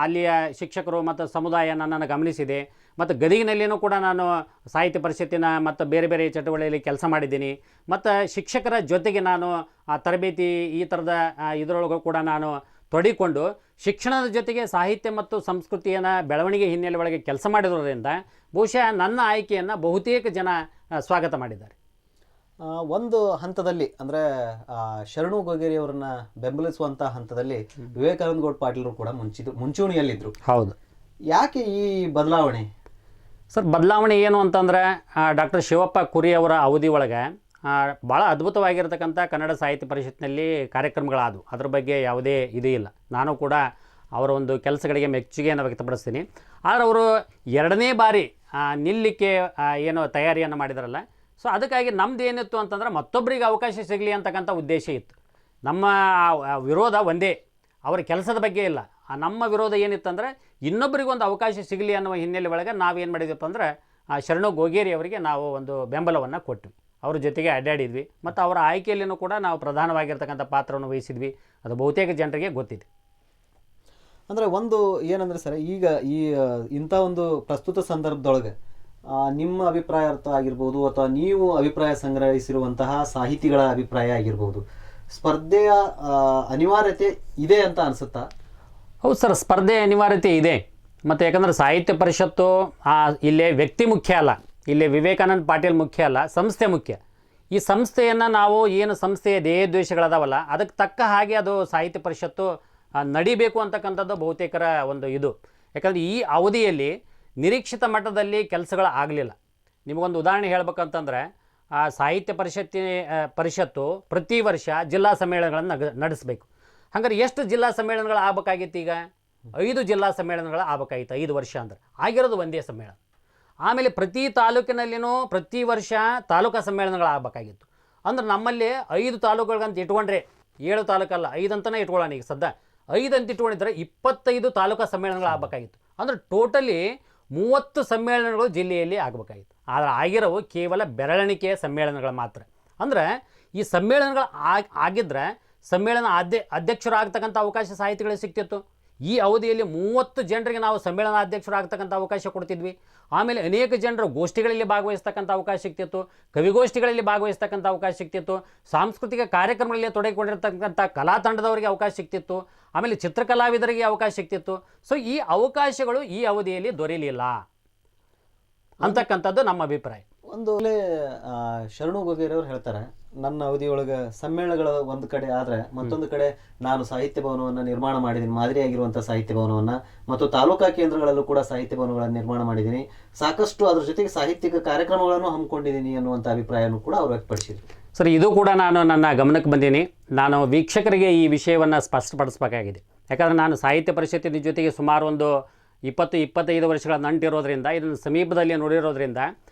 ಅಲ್ಲಿಯ ಶಿಕ್ಷಕರು ಮತ್ತು ಸಮುದಾಯ ನನ್ನನ್ನು ಗಮನಿಸಿದೆ. ಮತ್ತು ಗದಗಿನಲ್ಲಿಯೂ ಕೂಡ ನಾನು ಸಾಹಿತ್ಯ ಪರಿಷತ್ತಿನ ಮತ್ತು ಬೇರೆ ಬೇರೆ ಚಟುವಟಿಕೆಯಲ್ಲಿ ಕೆಲಸ ಮಾಡಿದ್ದೀನಿ. ಮತ್ತು ಶಿಕ್ಷಕರ ಜೊತೆಗೆ ನಾನು ತರಬೇತಿ ಈ ಥರದ ಇದರೊಳಗೂ ಕೂಡ ನಾನು ತೊಡಿಕೊಂಡು ಶಿಕ್ಷಣದ ಜೊತೆಗೆ ಸಾಹಿತ್ಯ ಮತ್ತು ಸಂಸ್ಕೃತಿಯನ್ನು ಬೆಳವಣಿಗೆ ಹಿನ್ನೆಲೆ ಒಳಗೆ ಕೆಲಸ ಮಾಡಿರೋದ್ರಿಂದ ಬಹುಶಃ ನನ್ನ ಆಯ್ಕೆಯನ್ನು ಬಹುತೇಕ ಜನ ಸ್ವಾಗತ ಮಾಡಿದ್ದಾರೆ. ಒಂದು ಹಂತದಲ್ಲಿ ಅಂದರೆ ಶರಣು ಗೊಗೇರಿ ಅವರನ್ನ ಬೆಂಬಲಿಸುವಂಥ ಹಂತದಲ್ಲಿ ವಿವೇಕಾನಂದ ಗೌಡ ಪಾಟೀಲರು ಕೂಡ ಮುಂಚೂಣಿಯಲ್ಲಿದ್ದರು. ಹೌದು. ಯಾಕೆ ಈ ಬದಲಾವಣೆ ಸರ್? ಬದಲಾವಣೆ ಏನು ಅಂತಂದರೆ, ಡಾಕ್ಟರ್ ಶಿವಪ್ಪ ಕುರಿ ಅವರ ಅವಧಿ ಒಳಗೆ ಭಾಳ ಅದ್ಭುತವಾಗಿರ್ತಕ್ಕಂಥ ಕನ್ನಡ ಸಾಹಿತ್ಯ ಪರಿಷತ್ನಲ್ಲಿ ಕಾರ್ಯಕ್ರಮಗಳಾದವು. ಅದ್ರ ಬಗ್ಗೆ ಯಾವುದೇ ಇದು ಇಲ್ಲ. ನಾನು ಕೂಡ ಅವರ ಒಂದು ಕೆಲಸಗಳಿಗೆ ಮೆಚ್ಚುಗೆಯನ್ನು ವ್ಯಕ್ತಪಡಿಸ್ತೀನಿ. ಆದರೆ ಅವರು 2ನೇ ಬಾರಿ ನಿಲ್ಲಕ್ಕೆ ಏನೋ ತಯಾರಿಯನ್ನು ಮಾಡಿದಾರಲ್ಲ, ಸೊ ಅದಕ್ಕಾಗಿ ನಮ್ದು ಏನಿತ್ತು ಅಂತಂದ್ರೆ ಮತ್ತೊಬ್ಬರಿಗೆ ಅವಕಾಶ ಸಿಗಲಿ ಅಂತಕ್ಕಂಥ ಉದ್ದೇಶ ಇತ್ತು. ನಮ್ಮ ವಿರೋಧ ಒಂದೇ, ಅವರ ಕೆಲಸದ ಬಗ್ಗೆ ಇಲ್ಲ. ನಮ್ಮ ವಿರೋಧ ಏನಿತ್ತಂದರೆ ಇನ್ನೊಬ್ಬರಿಗೊಂದು ಅವಕಾಶ ಸಿಗಲಿ ಅನ್ನುವ ಹಿನ್ನೆಲೆ ಒಳಗೆ ನಾವೇನು ಮಾಡಿದ್ವಪ್ಪ ಅಂದರೆ, ಶರಣು ಗೊಗೇರಿ ಅವರಿಗೆ ನಾವು ಒಂದು ಬೆಂಬಲವನ್ನು ಕೊಟ್ವಿ, ಅವ್ರ ಜೊತೆಗೆ ಅಡ್ಡಾಡಿದ್ವಿ. ಮತ್ತು ಅವರ ಆಯ್ಕೆಯಲ್ಲಿಯೂ ಕೂಡ ನಾವು ಪ್ರಧಾನವಾಗಿರ್ತಕ್ಕಂಥ ಪಾತ್ರವನ್ನು ವಹಿಸಿದ್ವಿ. ಅದು ಬಹುತೇಕ ಜನರಿಗೆ ಗೊತ್ತಿದೆ. ಅಂದರೆ ಒಂದು ಏನಂದರೆ ಸರ್, ಈಗ ಇಂಥ ಒಂದು ಪ್ರಸ್ತುತ ಸಂದರ್ಭದೊಳಗೆ ನಿಮ್ಮ ಅಭಿಪ್ರಾಯ ಅರ್ಥ ಆಗಿರ್ಬೋದು ಅಥವಾ ನೀವು ಅಭಿಪ್ರಾಯ ಸಂಗ್ರಹಿಸಿರುವಂತಹ ಸಾಹಿತಿಗಳ ಅಭಿಪ್ರಾಯ ಆಗಿರ್ಬೋದು, ಸ್ಪರ್ಧೆಯ ಅನಿವಾರ್ಯತೆ ಇದೆ ಅಂತ ಅನಿಸುತ್ತಾ? ಹೌದು ಸರ್, ಸ್ಪರ್ಧೆ ಅನಿವಾರ್ಯತೆ ಇದೆ. ಮತ್ತು ಯಾಕಂದರೆ ಸಾಹಿತ್ಯ ಪರಿಷತ್ತು ಇಲ್ಲೇ ವ್ಯಕ್ತಿ ಮುಖ್ಯ ಅಲ್ಲ, ಇಲ್ಲಿ ವಿವೇಕಾನಂದ ಪಾಟೀಲ್ ಮುಖ್ಯ ಅಲ್ಲ, ಸಂಸ್ಥೆ ಮುಖ್ಯ. ಈ ಸಂಸ್ಥೆಯನ್ನು ನಾವು ಏನು ಸಂಸ್ಥೆಯ ಧ್ಯೇಯೋದ್ದೇಶಗಳದಾವಲ್ಲ ಅದಕ್ಕೆ ತಕ್ಕ ಹಾಗೆ ಅದು ಸಾಹಿತ್ಯ ಪರಿಷತ್ತು ನಡಿಬೇಕು ಅಂತಕ್ಕಂಥದ್ದು ಬಹುತೇಕರ ಒಂದು ಇದು. ಯಾಕಂದರೆ ಈ ಅವಧಿಯಲ್ಲಿ ನಿರೀಕ್ಷಿತ ಮಟ್ಟದಲ್ಲಿ ಕೆಲಸಗಳು ಆಗಲಿಲ್ಲ. ನಿಮಗೊಂದು ಉದಾಹರಣೆ ಹೇಳ್ಬೇಕಂತಂದರೆ, ಸಾಹಿತ್ಯ ಪರಿಷತ್ತು ಪ್ರತಿ ವರ್ಷ ಜಿಲ್ಲಾ ಸಮ್ಮೇಳನಗಳನ್ನು ನಡೆಸಬೇಕು. ಹಾಗಾದ್ರೆ ಎಷ್ಟು ಜಿಲ್ಲಾ ಸಮ್ಮೇಳನಗಳು ಆಗಬೇಕಾಗಿತ್ತು? ಈಗ 5 ಜಿಲ್ಲಾ ಸಮ್ಮೇಳನಗಳು ಆಗಬೇಕಾಗಿತ್ತು 5 ವರ್ಷ ಅಂದ್ರೆ. ಆಗಿರೋದು ಒಂದೇ ಸಮ್ಮೇಳನ. ಆಮೇಲೆ ಪ್ರತಿ ತಾಲೂಕಿನಲ್ಲಿನೂ ಪ್ರತಿ ವರ್ಷ ತಾಲೂಕಾ ಸಮ್ಮೇಳನಗಳು ಆಗಬೇಕಾಗಿತ್ತು. ಅಂದ್ರೆ ನಮ್ಮಲ್ಲಿ 5 ತಾಲೂಕುಗಳಿಗಂತ ಇಟ್ಕೊಂಡ್ರೆ 7 ತಾಲೂಕಲ್ಲ 5 ಅಂತಲೇ ಇಟ್ಕೊಳ್ಳೋಣ. ಈಗ ಸದ್ಯ 5 ಅಂತ ಇಟ್ಕೊಂಡಿದ್ರೆ 25 ತಾಲೂಕಾ ಸಮ್ಮೇಳನಗಳು ಆಗಬೇಕಾಗಿತ್ತು. ಅಂದರೆ ಟೋಟಲಿ 30 ಸಮ್ಮೇಳನಗಳು ಜಿಲ್ಲೆಯಲ್ಲಿ ಆಗಬೇಕಾಗಿತ್ತು. ಆದರೆ ಆಗಿರೋವು ಕೇವಲ ಬೆರಳೆಣಿಕೆಯ ಸಮ್ಮೇಳನಗಳು ಮಾತ್ರ. ಅಂದರೆ ಈ ಸಮ್ಮೇಳನಗಳು ಆಗಿದ್ದರೆ ಸಮ್ಮೇಳನ ಅಧ್ಯಕ್ಷರು ಆಗ್ತಕ್ಕಂಥ ಅವಕಾಶ ಸಾಹಿತಿಗಳಿಗೆ ಸಿಗ್ತಿತ್ತು. ಈ ಅವಧಿಯಲ್ಲಿ 30 ಜನರಿಗೆ ನಾವು ಸಮ್ಮೇಳನಾಧ್ಯಕ್ಷರಾಗ್ತಕ್ಕಂಥ ಅವಕಾಶ ಕೊಡ್ತಿದ್ವಿ. ಆಮೇಲೆ ಅನೇಕ ಜನರು ಗೋಷ್ಠಿಗಳಲ್ಲಿ ಭಾಗವಹಿಸ್ತಕ್ಕಂಥ ಅವಕಾಶ ಸಿಗ್ತಿತ್ತು, ಕವಿಗೋಷ್ಠಿಗಳಲ್ಲಿ ಭಾಗವಹಿಸ್ತಕ್ಕಂಥ ಅವಕಾಶ ಸಿಗ್ತಿತ್ತು, ಸಾಂಸ್ಕೃತಿಕ ಕಾರ್ಯಕ್ರಮಗಳಲ್ಲಿ ತೊಡಗಿಕೊಂಡಿರ್ತಕ್ಕಂಥ ಕಲಾ ತಂಡದವರಿಗೆ ಅವಕಾಶ ಸಿಗ್ತಿತ್ತು, ಆಮೇಲೆ ಚಿತ್ರಕಲಾವಿದರಿಗೆ ಅವಕಾಶ ಸಿಗ್ತಿತ್ತು. ಸೊ ಈ ಅವಕಾಶಗಳು ಈ ಅವಧಿಯಲ್ಲಿ ದೊರೆಯಲಿಲ್ಲ ಅಂತಕ್ಕಂಥದ್ದು ನಮ್ಮ ಅಭಿಪ್ರಾಯ. ಒಂದು ವೇಳೆ ಶರಣು ಗೊಗೇರಿಯವರು ಹೇಳ್ತಾರೆ, ನನ್ನ ಅವಧಿಯೊಳಗೆ ಸಮ್ಮೇಳನಗಳ ಒಂದು ಕಡೆ ಆದರೆ ಮತ್ತೊಂದು ಕಡೆ ನಾನು ಸಾಹಿತ್ಯ ಭವನವನ್ನು ನಿರ್ಮಾಣ ಮಾಡಿದ್ದೀನಿ, ಮಾದರಿಯಾಗಿರುವಂಥ ಸಾಹಿತ್ಯ ಭವನವನ್ನು, ಮತ್ತು ತಾಲೂಕಾ ಕೇಂದ್ರಗಳಲ್ಲೂ ಕೂಡ ಸಾಹಿತ್ಯ ಭವನಗಳನ್ನು ನಿರ್ಮಾಣ ಮಾಡಿದ್ದೀನಿ, ಸಾಕಷ್ಟು ಅದ್ರ ಜೊತೆಗೆ ಸಾಹಿತ್ಯಿಕ ಕಾರ್ಯಕ್ರಮಗಳನ್ನು ಹಮ್ಮಿಕೊಂಡಿದ್ದೀನಿ ಅನ್ನುವಂಥ ಅಭಿಪ್ರಾಯನೂ ಕೂಡ ಅವ್ರು ವ್ಯಕ್ತಪಡಿಸಿದ್ರು. ಸರ್, ಇದು ಕೂಡ ನಾನು ನನ್ನ ಗಮನಕ್ಕೆ ಬಂದೀನಿ. ನಾನು ವೀಕ್ಷಕರಿಗೆ ಈ ವಿಷಯವನ್ನು ಸ್ಪಷ್ಟಪಡಿಸಬೇಕಾಗಿದೆ. ಯಾಕಂದರೆ ನಾನು ಸಾಹಿತ್ಯ ಪರಿಷತ್ತಿನ ಜೊತೆಗೆ ಸುಮಾರು ಒಂದು 20-25 ವರ್ಷಗಳ ನಂಟಿರೋದ್ರಿಂದ, ಇದನ್ನು ಸಮೀಪದಲ್ಲಿ ನೋಡಿರೋದ್ರಿಂದ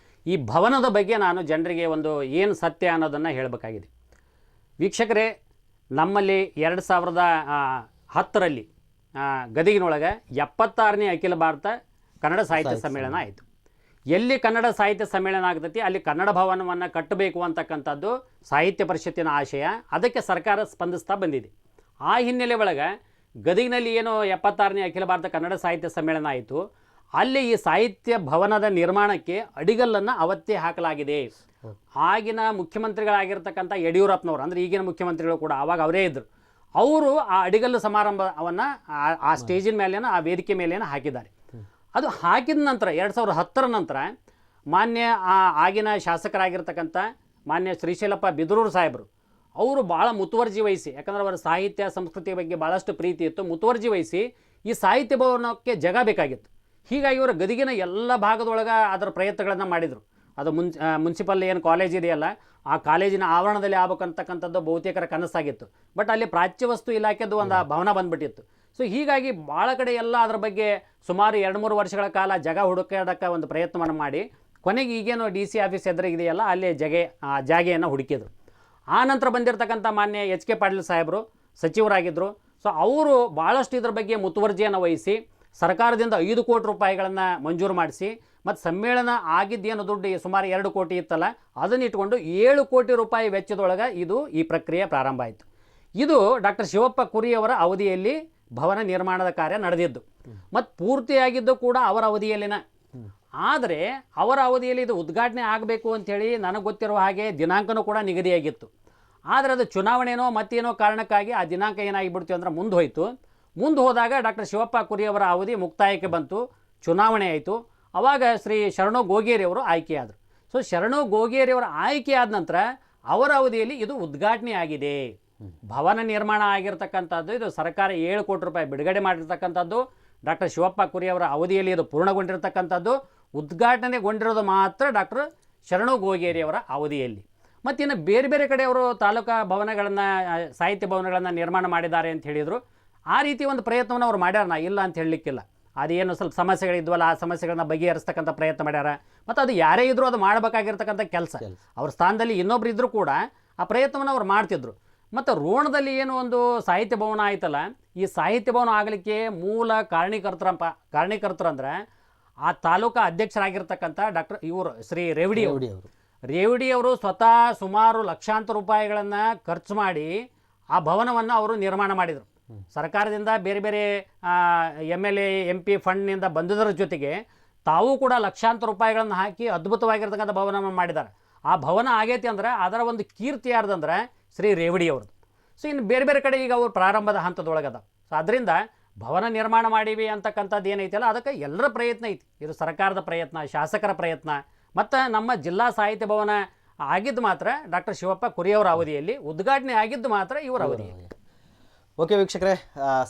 ಈ ಭವನದ ಬಗ್ಗೆ ನಾನು ಜನರಿಗೆ ಒಂದು ಏನು ಸತ್ಯ ಅನ್ನೋದನ್ನು ಹೇಳಬೇಕಾಗಿದೆ. ವೀಕ್ಷಕರೇ, ನಮ್ಮಲ್ಲಿ 2010ರಲ್ಲಿ ಗದಗಿನೊಳಗೆ 76ನೇ ಅಖಿಲ ಭಾರತ ಕನ್ನಡ ಸಾಹಿತ್ಯ ಸಮ್ಮೇಳನ ಆಯಿತು. ಎಲ್ಲಿ ಕನ್ನಡ ಸಾಹಿತ್ಯ ಸಮ್ಮೇಳನ ಆಗ್ತೈತಿ ಅಲ್ಲಿ ಕನ್ನಡ ಭವನವನ್ನು ಕಟ್ಟಬೇಕು ಅಂತಕ್ಕಂಥದ್ದು ಸಾಹಿತ್ಯ ಪರಿಷತ್ತಿನ ಆಶಯ. ಅದಕ್ಕೆ ಸರ್ಕಾರ ಸ್ಪಂದಿಸ್ತಾ ಬಂದಿದೆ. ಆ ಹಿನ್ನೆಲೆ ಒಳಗೆ ಗದಗಿನಲ್ಲಿ ಏನು 76ನೇ ಅಖಿಲ ಭಾರತ ಕನ್ನಡ ಸಾಹಿತ್ಯ ಸಮ್ಮೇಳನ ಆಯಿತು, ಅಲ್ಲಿ ಈ ಸಾಹಿತ್ಯ ಭವನದ ನಿರ್ಮಾಣಕ್ಕೆ ಅಡಿಗಲ್ಲನ್ನು ಅವತ್ತೇ ಹಾಕಲಾಗಿದೆ. ಆಗಿನ ಮುಖ್ಯಮಂತ್ರಿಗಳಾಗಿರ್ತಕ್ಕಂಥ ಯಡಿಯೂರಪ್ಪನವರು, ಅಂದರೆ ಈಗಿನ ಮುಖ್ಯಮಂತ್ರಿಗಳು ಕೂಡ ಆವಾಗ ಅವರೇ ಇದ್ದರು, ಅವರು ಆ ಅಡಿಗಲ್ಲು ಸಮಾರಂಭವನ್ನು ಆ ಸ್ಟೇಜಿನ ಮೇಲೇನ, ಆ ವೇದಿಕೆ ಮೇಲೇನ ಹಾಕಿದ್ದಾರೆ. ಅದು ಹಾಕಿದ ನಂತರ 2010ರ ನಂತರ ಮಾನ್ಯ ಆಗಿನ ಶಾಸಕರಾಗಿರ್ತಕ್ಕಂಥ ಮಾನ್ಯ ಶ್ರೀಶೈಲಪ್ಪ ಬಿದರೂರು ಸಾಹೇಬರು ಅವರು ಭಾಳ ಮುತುವರ್ಜಿ ವಹಿಸಿ, ಯಾಕಂದರೆ ಅವರ ಸಾಹಿತ್ಯ ಸಂಸ್ಕೃತಿ ಬಗ್ಗೆ ಭಾಳಷ್ಟು ಪ್ರೀತಿ ಇತ್ತು, ಮುತುವರ್ಜಿ ವಹಿಸಿ ಈ ಸಾಹಿತ್ಯ ಭವನಕ್ಕೆ ಜಾಗ ಬೇಕಾಗಿತ್ತು. ಹೀಗಾಗಿ ಇವರು ಗದಗಿನ ಎಲ್ಲ ಭಾಗದೊಳಗೆ ಅದರ ಪ್ರಯತ್ನಗಳನ್ನು ಮಾಡಿದರು. ಅದು ಮುನ್ಸಿಪಲ್ ಏನು ಕಾಲೇಜ್ ಇದೆಯಲ್ಲ, ಆ ಕಾಲೇಜಿನ ಆವರಣದಲ್ಲಿ ಆಗ್ಬೇಕಂತಕ್ಕಂಥದ್ದು ಬಹುತೇಕರ ಕನಸಾಗಿತ್ತು. ಬಟ್ ಅಲ್ಲಿ ಪ್ರಾಚ್ಯವಸ್ತು ಇಲಾಖೆದು ಒಂದು ಭವನ ಬಂದುಬಿಟ್ಟಿತ್ತು. ಸೊ ಹೀಗಾಗಿ ಭಾಳ ಕಡೆ ಎಲ್ಲ ಅದರ ಬಗ್ಗೆ ಸುಮಾರು 2-3 ವರ್ಷಗಳ ಕಾಲ ಜಾಗ ಹುಡುಕಾಡೋಕ್ಕೆ ಒಂದು ಪ್ರಯತ್ನವನ್ನು ಮಾಡಿ ಕೊನೆಗೆ ಈಗೇನು DC ಆಫೀಸ್ ಎದುರಿಗಿದೆಯಲ್ಲ ಅಲ್ಲಿ ಜಾಗೆಯನ್ನು ಹುಡುಕಿದ್ರು. ಆ ನಂತರ ಬಂದಿರತಕ್ಕಂಥ ಮಾನ್ಯ HK ಪಾಟೀಲ್ ಸಾಹೇಬರು ಸಚಿವರಾಗಿದ್ದರು. ಸೊ ಅವರು ಭಾಳಷ್ಟು ಇದ್ರ ಬಗ್ಗೆ ಮುತುವರ್ಜಿಯನ್ನು ವಹಿಸಿ ಸರ್ಕಾರದಿಂದ 5 ಕೋಟಿ ರೂಪಾಯಿಗಳನ್ನು ಮಂಜೂರು ಮಾಡಿಸಿ, ಮತ್ತು ಸಮ್ಮೇಳನ ಆಗಿದ್ದೇನು ದುಡ್ಡು ಸುಮಾರು 2 ಕೋಟಿ ಇತ್ತಲ್ಲ, ಅದನ್ನು ಇಟ್ಕೊಂಡು 7 ಕೋಟಿ ರೂಪಾಯಿ ವೆಚ್ಚದೊಳಗೆ ಈ ಪ್ರಕ್ರಿಯೆ ಪ್ರಾರಂಭ ಆಯಿತು. ಇದು ಡಾಕ್ಟರ್ ಶಿವಪ್ಪ ಕುರಿಯವರ ಅವಧಿಯಲ್ಲಿ ಭವನ ನಿರ್ಮಾಣದ ಕಾರ್ಯ ನಡೆದಿದ್ದು, ಮತ್ತು ಪೂರ್ತಿಯಾಗಿದ್ದು ಕೂಡ ಅವರ ಅವಧಿಯಲ್ಲಿನ. ಆದರೆ ಅವರ ಅವಧಿಯಲ್ಲಿ ಇದು ಉದ್ಘಾಟನೆ ಆಗಬೇಕು ಅಂಥೇಳಿ ನನಗೆ ಗೊತ್ತಿರುವ ಹಾಗೆ ದಿನಾಂಕನೂ ಕೂಡ ನಿಗದಿಯಾಗಿತ್ತು. ಆದರೆ ಅದು ಚುನಾವಣೆನೋ ಮತ್ತೇನೋ ಕಾರಣಕ್ಕಾಗಿ ಆ ದಿನಾಂಕ ಏನಾಗಿಬಿಡ್ತು ಅಂದ್ರೆ ಮುಂದೆ ಹೋಯಿತು. ಮುಂದೆ ಹೋದಾಗ ಡಾಕ್ಟರ್ ಶಿವಪ್ಪ ಕುರಿಯವರ ಅವಧಿ ಮುಕ್ತಾಯಕ್ಕೆ ಬಂತು, ಚುನಾವಣೆ ಆಯಿತು. ಆವಾಗ ಶ್ರೀ ಶರಣು ಗೊಗೇರಿಯವರು ಆಯ್ಕೆಯಾದರು. ಸೊ ಶರಣು ಗೊಗೇರಿಯವರ ಆಯ್ಕೆಯಾದ ನಂತರ ಅವರ ಅವಧಿಯಲ್ಲಿ ಇದು ಉದ್ಘಾಟನೆ ಆಗಿದೆ. ಭವನ ನಿರ್ಮಾಣ ಆಗಿರ್ತಕ್ಕಂಥದ್ದು, ಇದು ಸರ್ಕಾರ 7 ಕೋಟಿ ರೂಪಾಯಿ ಬಿಡುಗಡೆ ಮಾಡಿರ್ತಕ್ಕಂಥದ್ದು, ಡಾಕ್ಟರ್ ಶಿವಪ್ಪ ಕುರಿಯವರ ಅವಧಿಯಲ್ಲಿ ಇದು ಪೂರ್ಣಗೊಂಡಿರ್ತಕ್ಕಂಥದ್ದು, ಉದ್ಘಾಟನೆಗೊಂಡಿರೋದು ಮಾತ್ರ ಡಾಕ್ಟರ್ ಶರಣು ಗೊಗೇರಿಯವರ ಅವಧಿಯಲ್ಲಿ. ಮತ್ತು ಇನ್ನು ಬೇರೆ ಬೇರೆ ಕಡೆ ಅವರು ತಾಲೂಕಾ ಭವನಗಳನ್ನು, ಸಾಹಿತ್ಯ ಭವನಗಳನ್ನು ನಿರ್ಮಾಣ ಮಾಡಿದ್ದಾರೆ ಅಂತ ಹೇಳಿದರು. ಆ ರೀತಿ ಒಂದು ಪ್ರಯತ್ನವನ್ನು ಅವ್ರು ಮಾಡ್ಯಾರ, ನಾ ಇಲ್ಲ ಅಂತ ಹೇಳಲಿಕ್ಕಿಲ್ಲ. ಅದೇನು ಸ್ವಲ್ಪ ಸಮಸ್ಯೆಗಳಿದ್ವಲ್ಲ, ಆ ಸಮಸ್ಯೆಗಳನ್ನ ಬಗೆಹರಿಸ್ತಕ್ಕಂಥ ಪ್ರಯತ್ನ ಮಾಡ್ಯಾರ. ಮತ್ತು ಅದು ಯಾರೇ ಇದ್ದರೂ ಅದು ಮಾಡಬೇಕಾಗಿರ್ತಕ್ಕಂಥ ಕೆಲಸ. ಅವ್ರ ಸ್ಥಾನದಲ್ಲಿ ಇನ್ನೊಬ್ರು ಇದ್ದರೂ ಕೂಡ ಆ ಪ್ರಯತ್ನವನ್ನು ಅವ್ರು ಮಾಡ್ತಿದ್ರು. ಮತ್ತು ರೋಣದಲ್ಲಿ ಏನು ಒಂದು ಸಾಹಿತ್ಯ ಭವನ ಆಯ್ತಲ್ಲ, ಈ ಸಾಹಿತ್ಯ ಭವನ ಆಗಲಿಕ್ಕೆ ಮೂಲ ಕಾರಣೀಕರ್ತರಂದ್ರೆ ಆ ತಾಲೂಕಾ ಅಧ್ಯಕ್ಷರಾಗಿರ್ತಕ್ಕಂಥ ಡಾಕ್ಟರ್ ಶ್ರೀ ರೇವಡಿಯವರು ಸ್ವತಃ ಸುಮಾರು ಲಕ್ಷಾಂತರ ರೂಪಾಯಿಗಳನ್ನು ಖರ್ಚು ಮಾಡಿ ಆ ಭವನವನ್ನು ಅವರು ನಿರ್ಮಾಣ ಮಾಡಿದರು. ಸರ್ಕಾರದಿಂದ ಬೇರೆ ಬೇರೆ MLA MP ಫಂಡ್ನಿಂದ ಬಂದುದರ ಜೊತೆಗೆ ತಾವು ಕೂಡ ಲಕ್ಷಾಂತರ ರೂಪಾಯಿಗಳನ್ನು ಹಾಕಿ ಅದ್ಭುತವಾಗಿರ್ತಕ್ಕಂಥ ಭವನವನ್ನು ಮಾಡಿದ್ದಾರೆ. ಆ ಭವನ ಆಗೈತಿ ಅಂದ್ರೆ ಅದರ ಒಂದು ಕೀರ್ತಿ ಯಾರ್ದಂದ್ರೆ ಶ್ರೀ ರೇವಡಿಯವ್ರದ್ದು. ಸೊ ಇನ್ನು ಬೇರೆ ಬೇರೆ ಕಡೆ ಈಗ ಅವರು ಪ್ರಾರಂಭದ ಹಂತದೊಳಗದ. ಸೊ ಅದರಿಂದ ಭವನ ನಿರ್ಮಾಣ ಮಾಡೀವಿ ಅಂತಕ್ಕಂಥದ್ದು ಏನೈತಲ್ಲ, ಅದಕ್ಕೆ ಎಲ್ಲರ ಪ್ರಯತ್ನ ಐತಿ. ಇದು ಸರ್ಕಾರದ ಪ್ರಯತ್ನ, ಶಾಸಕರ ಪ್ರಯತ್ನ, ಮತ್ತು ನಮ್ಮ ಜಿಲ್ಲಾ ಸಾಹಿತ್ಯ ಭವನ ಆಗಿದ್ದು ಮಾತ್ರ ಡಾಕ್ಟರ್ ಶಿವಪ್ಪ ಕುರಿಯವರ ಅವಧಿಯಲ್ಲಿ, ಉದ್ಘಾಟನೆ ಆಗಿದ್ದು ಮಾತ್ರ ಇವರ ಅವಧಿಯಲ್ಲಿ. ಓಕೆ ವೀಕ್ಷಕರೇ,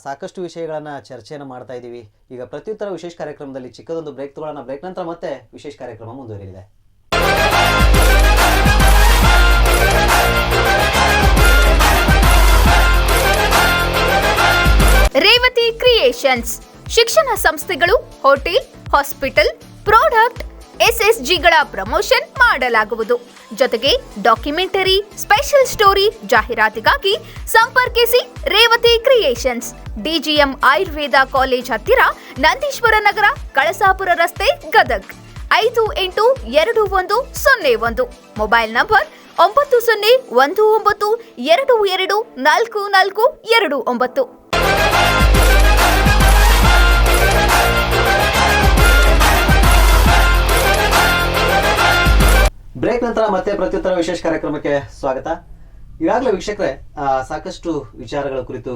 ಸಾಕಷ್ಟು ವಿಷಯಗಳನ್ನು ಚರ್ಚೆಯನ್ನು ಮಾಡ್ತಾ ಇದ್ದೀವಿ. ಈಗ ಪ್ರತ್ಯುತ್ತರ ವಿಶೇಷ ಕಾರ್ಯಕ್ರಮದಲ್ಲಿ ಚಿಕ್ಕದೊಂದು ಬ್ರೇಕ್ ತಗೊಳ್ಳೋಣ. ಬ್ರೇಕ್ ನಂತರ ಮತ್ತೆ ವಿಶೇಷ ಕಾರ್ಯಕ್ರಮ ಮುಂದುವರಿಯಲಿದೆ. ರೇವತಿ ಕ್ರಿಯೇಷನ್ಸ್ ಶಿಕ್ಷಣ ಸಂಸ್ಥೆಗಳು, ಹೋಟೆಲ್, ಹಾಸ್ಪಿಟಲ್, ಪ್ರಾಡಕ್ಟ್, SSGಗಳ ಪ್ರಮೋಷನ್ ಮಾಡಲಾಗುವುದು. ಜೊತೆಗೆ ಡಾಕ್ಯುಮೆಂಟರಿ, ಸ್ಪೆಷಲ್ ಸ್ಟೋರಿ ಜಾಹೀರಾತಿಗಾಗಿ ಸಂಪರ್ಕಿಸಿ Revathi creations, DGM Ayurveda college ಹತ್ತಿರ, ನಂದೀಶ್ವರ ನಗರ, ಕಳಸಾಪುರ ರಸ್ತೆ, ಗದಗ್ 582101. Mobile number 9019224429. ನಂತರ ಮತ್ತೆ ಪ್ರತ್ಯುತ್ತರ ವಿಶೇಷ ಕಾರ್ಯಕ್ರಮಕ್ಕೆ ಸ್ವಾಗತ. ಈಗಾಗಲೇ ವೀಕ್ಷಕರೇ ಸಾಕಷ್ಟು ವಿಚಾರಗಳ ಕುರಿತು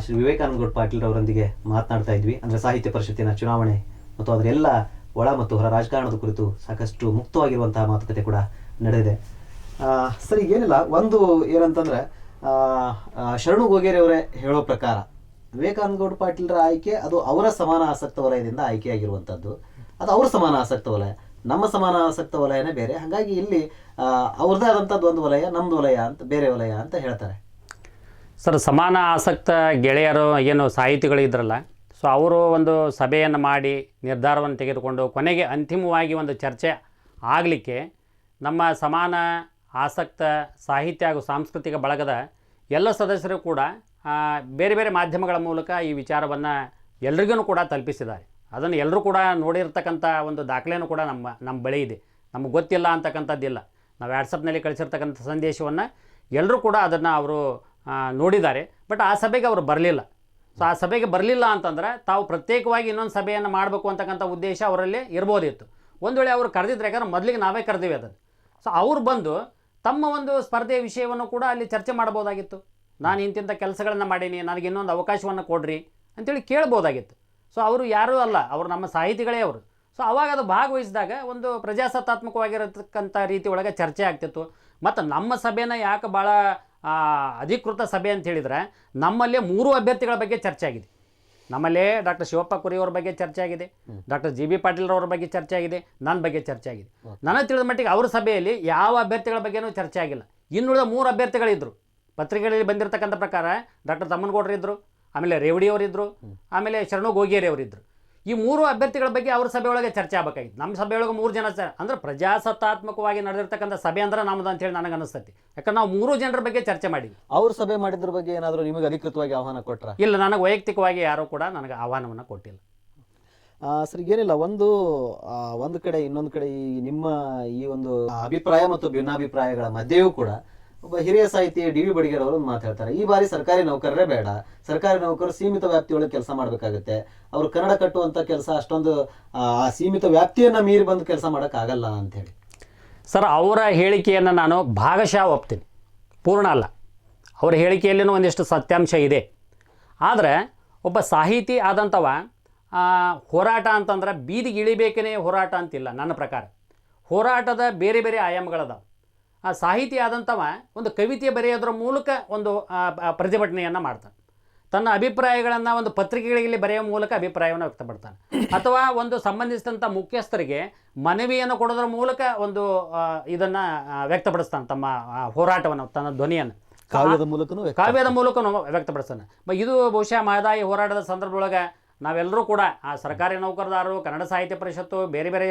ಶ್ರೀ ವಿವೇಕಾನಂದ ಗೌಡ ಪಾಟೀಲ್ ಅವರೊಂದಿಗೆ ಮಾತನಾಡ್ತಾ ಇದ್ವಿ. ಅಂದ್ರೆ ಸಾಹಿತ್ಯ ಪರಿಷತ್ತಿನ ಚುನಾವಣೆ ಮತ್ತು ಅದರ ಎಲ್ಲ ಒಳ ಮತ್ತು ಹೊರ ರಾಜಕಾರಣದ ಕುರಿತು ಸಾಕಷ್ಟು ಮುಕ್ತವಾಗಿರುವಂತಹ ಮಾತುಕತೆ ಕೂಡ ನಡೆದಿದೆ. ಸರಿ, ಏನಿಲ್ಲ, ಒಂದು ಏನಂತಂದ್ರೆ ಶರಣು ಗೋಗೇರಿ ಅವರೇ ಹೇಳೋ ಪ್ರಕಾರ ವಿವೇಕಾನಂದ ಗೌಡ ಪಾಟೀಲ್ರ ಆಯ್ಕೆ ಅದು ಅವರ ಸಮಾನ ಆಸಕ್ತ ವಲಯದಿಂದ ಆಯ್ಕೆಯಾಗಿರುವಂಥದ್ದು. ಅದು ಅವರ ಸಮಾನ ಆಸಕ್ತ ವಲಯ, ನಮ್ಮ ಸಮಾನ ಆಸಕ್ತ ವಲಯನೇ ಬೇರೆ. ಹಾಗಾಗಿ ಇಲ್ಲಿ ಅವ್ರದ್ದೇ ಆದಂಥದ್ದು ಒಂದು ವಲಯ, ನಮ್ದು ವಲಯ ಅಂತ ಬೇರೆ ವಲಯ ಅಂತ ಹೇಳ್ತಾರೆ. ಸರ್, ಸಮಾನ ಆಸಕ್ತ ಗೆಳೆಯರು ಏನು ಸಾಹಿತಿಗಳು ಇದ್ರಲ್ಲ, ಸೊ ಅವರು ಒಂದು ಸಭೆಯನ್ನು ಮಾಡಿ ನಿರ್ಧಾರವನ್ನು ತೆಗೆದುಕೊಂಡು ಕೊನೆಗೆ ಅಂತಿಮವಾಗಿ ಒಂದು ಚರ್ಚೆ ಆಗಲಿಕ್ಕೆ ನಮ್ಮ ಸಮಾನ ಆಸಕ್ತ ಸಾಹಿತ್ಯ ಹಾಗೂ ಸಾಂಸ್ಕೃತಿಕ ಬಳಗದ ಎಲ್ಲ ಸದಸ್ಯರು ಕೂಡ ಬೇರೆ ಬೇರೆ ಮಾಧ್ಯಮಗಳ ಮೂಲಕ ಈ ವಿಚಾರವನ್ನು ಎಲ್ರಿಗೂ ಕೂಡ ತಲುಪಿಸಿದ್ದಾರೆ. ಅದನ್ನು ಎಲ್ಲರೂ ಕೂಡ ನೋಡಿರ್ತಕ್ಕಂಥ ಒಂದು ದಾಖಲೆಯೂ ಕೂಡ ನಮ್ಮ ಬಳಿ ಇದೆ. ನಮಗೆ ಗೊತ್ತಿಲ್ಲ ಅಂತಕ್ಕಂಥದ್ದಿಲ್ಲ. ನಾವು ವಾಟ್ಸಪ್ನಲ್ಲಿ ಕಳಿಸಿರ್ತಕ್ಕಂಥ ಸಂದೇಶವನ್ನು ಎಲ್ಲರೂ ಕೂಡ ಅದನ್ನು ಅವರು ನೋಡಿದ್ದಾರೆ. ಬಟ್ ಆ ಸಭೆಗೆ ಅವರು ಬರಲಿಲ್ಲ. ಸೊ ಆ ಸಭೆಗೆ ಬರಲಿಲ್ಲ ಅಂತಂದರೆ ತಾವು ಪ್ರತ್ಯೇಕವಾಗಿ ಇನ್ನೊಂದು ಸಭೆಯನ್ನು ಮಾಡಬೇಕು ಅಂತಕ್ಕಂಥ ಉದ್ದೇಶ ಅವರಲ್ಲಿ ಇರ್ಬೋದಿತ್ತು. ಒಂದು ವೇಳೆ ಅವರು ಕರೆದಿದ್ರೆ, ಯಾಕಂದ್ರೆ ಮೊದಲಿಗೆ ನಾವೇ ಕರೆದಿವಿ ಅದನ್ನು. ಸೊ ಅವ್ರು ಬಂದು ತಮ್ಮ ಒಂದು ಸ್ಪರ್ಧೆಯ ವಿಷಯವನ್ನು ಕೂಡ ಅಲ್ಲಿ ಚರ್ಚೆ ಮಾಡ್ಬೋದಾಗಿತ್ತು. ನಾನು ಇಂತಿಂಥ ಕೆಲಸಗಳನ್ನು ಮಾಡೀನಿ, ನನಗೆ ಇನ್ನೊಂದು ಅವಕಾಶವನ್ನು ಕೊಡ್ರಿ ಅಂತೇಳಿ ಕೇಳ್ಬೋದಾಗಿತ್ತು. ಸೊ ಅವರು ಯಾರೂ ಅಲ್ಲ, ಅವರು ನಮ್ಮ ಸಾಹಿತಿಗಳೇ ಅವರು. ಸೊ ಅವಾಗ ಅದು ಭಾಗವಹಿಸಿದಾಗ ಒಂದು ಪ್ರಜಾಸತ್ತಾತ್ಮಕವಾಗಿರತಕ್ಕಂಥ ರೀತಿ ಒಳಗೆ ಚರ್ಚೆ ಆಗ್ತಿತ್ತು. ಮತ್ತು ನಮ್ಮ ಸಭೆನ ಯಾಕೆ ಭಾಳ ಅಧಿಕೃತ ಸಭೆ ಅಂತ ಹೇಳಿದರೆ, ನಮ್ಮಲ್ಲಿ 3 ಅಭ್ಯರ್ಥಿಗಳ ಬಗ್ಗೆ ಚರ್ಚೆ ಆಗಿದೆ. ನಮ್ಮಲ್ಲಿ ಡಾಕ್ಟರ್ ಶಿವಪ್ಪ ಕುರಿಯವ್ರ ಬಗ್ಗೆ ಚರ್ಚೆ ಆಗಿದೆ, ಡಾಕ್ಟರ್ ಜಿ ಬಿ ಪಾಟೀಲ್ರವ್ರ ಬಗ್ಗೆ ಚರ್ಚೆ ಆಗಿದೆ, ನನ್ನ ಬಗ್ಗೆ ಚರ್ಚೆ ಆಗಿದೆ. ನನಗೆ ತಿಳಿದ ಮಟ್ಟಿಗೆ ಅವ್ರ ಸಭೆಯಲ್ಲಿ ಯಾವ ಅಭ್ಯರ್ಥಿಗಳ ಬಗ್ಗೆನೂ ಚರ್ಚೆ ಆಗಿಲ್ಲ. ಇನ್ನುಳಿದ 3 ಅಭ್ಯರ್ಥಿಗಳಿದ್ದರು. ಪತ್ರಿಕೆಗಳಲ್ಲಿ ಬಂದಿರತಕ್ಕಂಥ ಪ್ರಕಾರ ಡಾಕ್ಟರ್ ತಮ್ಮನಗೌಡರು ಇದ್ದರು, ಆಮೇಲೆ ರೇವಡಿಯವರಿದ್ದರು, ಆಮೇಲೆ ಶರಣು ಗೋಗೇರಿ ಅವರಿದ್ದರು. ಈ 3 ಅಭ್ಯರ್ಥಿಗಳ ಬಗ್ಗೆ ಅವ್ರ ಸಭೆಯೊಳಗೆ ಚರ್ಚೆ ಆಗಬೇಕಾಗಿತ್ತು. ನಮ್ಮ ಸಭೆಯೊಳಗೆ 3 ಜನ ಅಂದರೆ ಪ್ರಜಾಸತ್ತಾತ್ಮಕವಾಗಿ ನಡೆದಿರ್ತಕ್ಕಂಥ ಸಭೆ ಅಂದ್ರೆ ನಮ್ಮದು ಅಂತೇಳಿ ನನಗೆ ಅನಿಸ್ತೈತಿ. ಯಾಕಂದ್ರೆ ನಾವು 3 ಜನರ ಬಗ್ಗೆ ಚರ್ಚೆ ಮಾಡಿದ್ವಿ. ಅವ್ರ ಸಭೆ ಮಾಡಿದ್ರ ಬಗ್ಗೆ ಏನಾದರೂ ನಿಮಗೆ ಅಧಿಕೃತವಾಗಿ ಆಹ್ವಾನ ಕೊಟ್ರ? ಇಲ್ಲ, ನನಗೆ ವೈಯಕ್ತಿಕವಾಗಿ ಯಾರೂ ಕೂಡ ನನಗೆ ಆಹ್ವಾನವನ್ನು ಕೊಟ್ಟಿಲ್ಲ. ಸರಿ, ಏನಿಲ್ಲ, ಒಂದು ಕಡೆ ಇನ್ನೊಂದು ಕಡೆ ನಿಮ್ಮ ಈ ಒಂದು ಅಭಿಪ್ರಾಯ ಮತ್ತು ಭಿನ್ನಾಭಿಪ್ರಾಯಗಳ ಮಧ್ಯೆಯೂ ಕೂಡ ಒಬ್ಬ ಹಿರಿಯ ಸಾಹಿತಿ ಡಿ ವಿ ಬಡಿಗೇರ್ ಅವರು ಮಾತು ಹೇಳ್ತಾರೆ. ಈ ಬಾರಿ ಸರ್ಕಾರಿ ನೌಕರರೇ ಬೇಡ, ಸರ್ಕಾರಿ ನೌಕರರು ಸೀಮಿತ ವ್ಯಾಪ್ತಿಯೊಳಗೆ ಕೆಲಸ ಮಾಡಬೇಕಾಗುತ್ತೆ, ಅವರು ಕನ್ನಡ ಕಟ್ಟುವಂಥ ಕೆಲಸ ಅಷ್ಟೊಂದು ಆ ಸೀಮಿತ ವ್ಯಾಪ್ತಿಯನ್ನು ಮೀರಿ ಬಂದು ಕೆಲಸ ಮಾಡೋಕ್ಕಾಗಲ್ಲ ಅಂಥೇಳಿ. ಸರ್, ಅವರ ಹೇಳಿಕೆಯನ್ನು ನಾನು ಭಾಗಶಃ ಒಪ್ತೀನಿ, ಪೂರ್ಣ ಅಲ್ಲ. ಅವರ ಹೇಳಿಕೆಯಲ್ಲಿನೂ ಒಂದಿಷ್ಟು ಸತ್ಯಾಂಶ ಇದೆ. ಆದರೆ ಒಬ್ಬ ಸಾಹಿತಿ ಆದಂಥವ ಹೋರಾಟ ಅಂತಂದ್ರೆ ಬೀದಿಗೆ ಇಳಿಬೇಕೇ ಹೋರಾಟ ಅಂತಿಲ್ಲ. ನನ್ನ ಪ್ರಕಾರ ಹೋರಾಟದ ಬೇರೆ ಬೇರೆ ಆಯಾಮಗಳದಾವೆ. ಆ ಸಾಹಿತಿ ಆದಂಥವ ಒಂದು ಕವಿತೆ ಬರೆಯೋದ್ರ ಮೂಲಕ ಒಂದು ಪ್ರತಿಭಟನೆಯನ್ನು ಮಾಡ್ತಾನೆ. ತನ್ನ ಅಭಿಪ್ರಾಯಗಳನ್ನು ಒಂದು ಪತ್ರಿಕೆಗಳಲ್ಲಿ ಬರೆಯೋ ಮೂಲಕ ಅಭಿಪ್ರಾಯವನ್ನು ವ್ಯಕ್ತಪಡ್ತಾನೆ. ಅಥವಾ ಒಂದು ಸಂಬಂಧಿಸಿದಂಥ ಮುಖ್ಯಸ್ಥರಿಗೆ ಮನವಿಯನ್ನು ಕೊಡೋದ್ರ ಮೂಲಕ ಒಂದು ಇದನ್ನು ವ್ಯಕ್ತಪಡಿಸ್ತಾನೆ, ತಮ್ಮ ಹೋರಾಟವನ್ನು, ತನ್ನ ಧ್ವನಿಯನ್ನು ಕಾವ್ಯದ ಮೂಲಕ ವ್ಯಕ್ತಪಡಿಸ್ತಾನೆ. ಇದು ಬಹುಶಃ ಮಹದಾಯಿ ಹೋರಾಟದ ಸಂದರ್ಭದೊಳಗೆ ನಾವೆಲ್ಲರೂ ಕೂಡ ಆ ಸರ್ಕಾರಿ ನೌಕರದಾರರು, ಕನ್ನಡ ಸಾಹಿತ್ಯ ಪರಿಷತ್ತು, ಬೇರೆ ಬೇರೆ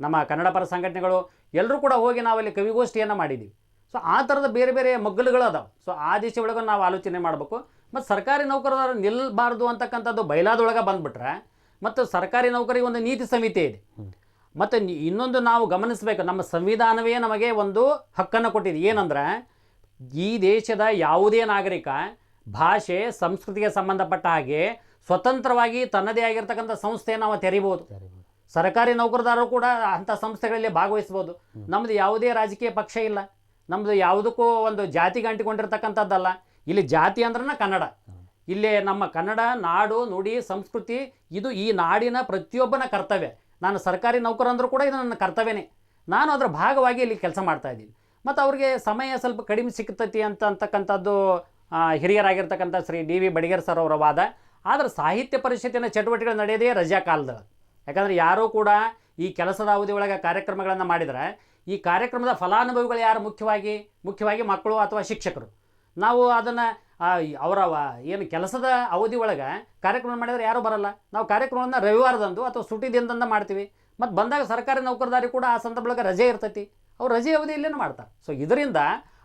ನಮ್ಮ ಕನ್ನಡ ಪರ ಸಂಘಟನೆಗಳು ಎಲ್ಲರೂ ಕೂಡ ಹೋಗಿ ನಾವಲ್ಲಿ ಕವಿಗೋಷ್ಠಿಯನ್ನು ಮಾಡಿದ್ದೀವಿ. ಸೊ ಆ ಥರದ ಬೇರೆ ಬೇರೆ ಮಗ್ಗಲುಗಳು ಅದಾವೆ. ಸೊ ಆ ದಿಶೆ ಒಳಗೆ ನಾವು ಆಲೋಚನೆ ಮಾಡಬೇಕು. ಮತ್ತು ಸರ್ಕಾರಿ ನೌಕರದಾರರು ನಿಲ್ಲಬಾರ್ದು ಅಂತಕ್ಕಂಥದ್ದು ಬಯಲಾದೊಳಗೆ ಬಂದುಬಿಟ್ರೆ, ಮತ್ತು ಸರ್ಕಾರಿ ನೌಕರಿಗೆ ಒಂದು ನೀತಿ ಸಂಹಿತೆ ಇದೆ. ಮತ್ತು ಇನ್ನೊಂದು ನಾವು ಗಮನಿಸಬೇಕು, ನಮ್ಮ ಸಂವಿಧಾನವೇ ನಮಗೆ ಒಂದು ಹಕ್ಕನ್ನು ಕೊಟ್ಟಿದೆ. ಏನಂದ್ರೆ, ಈ ದೇಶದ ಯಾವುದೇ ನಾಗರಿಕ ಭಾಷೆ ಸಂಸ್ಕೃತಿಗೆ ಸಂಬಂಧಪಟ್ಟ ಹಾಗೆ ಸ್ವತಂತ್ರವಾಗಿ ತನ್ನದೇ ಆಗಿರ್ತಕ್ಕಂಥ ಸಂಸ್ಥೆಯನ್ನು ನಾವು ತೆರೀಬೋದು. ಸರ್ಕಾರಿ ನೌಕರದಾರರು ಕೂಡ ಅಂಥ ಸಂಸ್ಥೆಗಳಲ್ಲಿ ಭಾಗವಹಿಸ್ಬೋದು. ನಮ್ಮದು ಯಾವುದೇ ರಾಜಕೀಯ ಪಕ್ಷ ಇಲ್ಲ, ನಮ್ಮದು ಯಾವುದಕ್ಕೂ ಒಂದು ಜಾತಿಗೆ ಅಂಟಿಕೊಂಡಿರ್ತಕ್ಕಂಥದ್ದಲ್ಲ. ಇಲ್ಲಿ ಜಾತಿ ಅಂದ್ರೆ ಕನ್ನಡ. ಇಲ್ಲಿ ನಮ್ಮ ಕನ್ನಡ ನಾಡು, ನುಡಿ, ಸಂಸ್ಕೃತಿ ಇದು ಈ ನಾಡಿನ ಪ್ರತಿಯೊಬ್ಬನ ಕರ್ತವ್ಯ. ನಾನು ಸರ್ಕಾರಿ ನೌಕರ ಅಂದರೂ ಕೂಡ ಇದು ನನ್ನ ಕರ್ತವ್ಯನೇ. ನಾನು ಅದರ ಭಾಗವಾಗಿ ಇಲ್ಲಿ ಕೆಲಸ ಮಾಡ್ತಾ ಇದ್ದೀನಿ. ಮತ್ತು ಅವ್ರಿಗೆ ಸಮಯ ಸ್ವಲ್ಪ ಕಡಿಮೆ ಸಿಗ್ತೈತಿ ಅಂತಕ್ಕಂಥದ್ದು ಹಿರಿಯರಾಗಿರ್ತಕ್ಕಂಥ Shri D V Badiger sir ಅವರ ವಾದ. ಆದರೆ ಸಾಹಿತ್ಯ ಪರಿಷತ್ತಿನ ಚಟುವಟಿಕೆಗಳು ನಡೆಯೋದೇ ರಜಾ ಕಾಲದಲ್ಲಿ. ಯಾಕಂದರೆ ಯಾರೂ ಕೂಡ ಈ ಕೆಲಸದ ಅವಧಿ ಒಳಗೆ ಕಾರ್ಯಕ್ರಮಗಳನ್ನು ಮಾಡಿದರೆ ಈ ಕಾರ್ಯಕ್ರಮದ ಫಲಾನುಭವಿಗಳು ಯಾರು? ಮುಖ್ಯವಾಗಿ ಮಕ್ಕಳು ಅಥವಾ ಶಿಕ್ಷಕರು. ನಾವು ಅದನ್ನು ಅವರ ಏನು ಕೆಲಸದ ಅವಧಿ ಒಳಗೆ ಕಾರ್ಯಕ್ರಮ ಮಾಡಿದರೆ ಯಾರೂ ಬರಲ್ಲ. ನಾವು ಕಾರ್ಯಕ್ರಮವನ್ನು ರವಿವಾರದಂದು ಅಥವಾ ಸುಟಿ ದಿನದಂದು ಮಾಡ್ತೀವಿ. ಮತ್ತು ಬಂದಾಗ ಸರ್ಕಾರಿ ನೌಕರದಾರಿ ಕೂಡ ಆ ಸಂದರ್ಭದೊಳಗೆ ರಜೆ ಇರ್ತೈತಿ, ಅವ್ರು ರಜೆ ಅವಧಿಯಲ್ಲೇನು ಮಾಡ್ತಾರೆ. ಸೊ ಇದರಿಂದ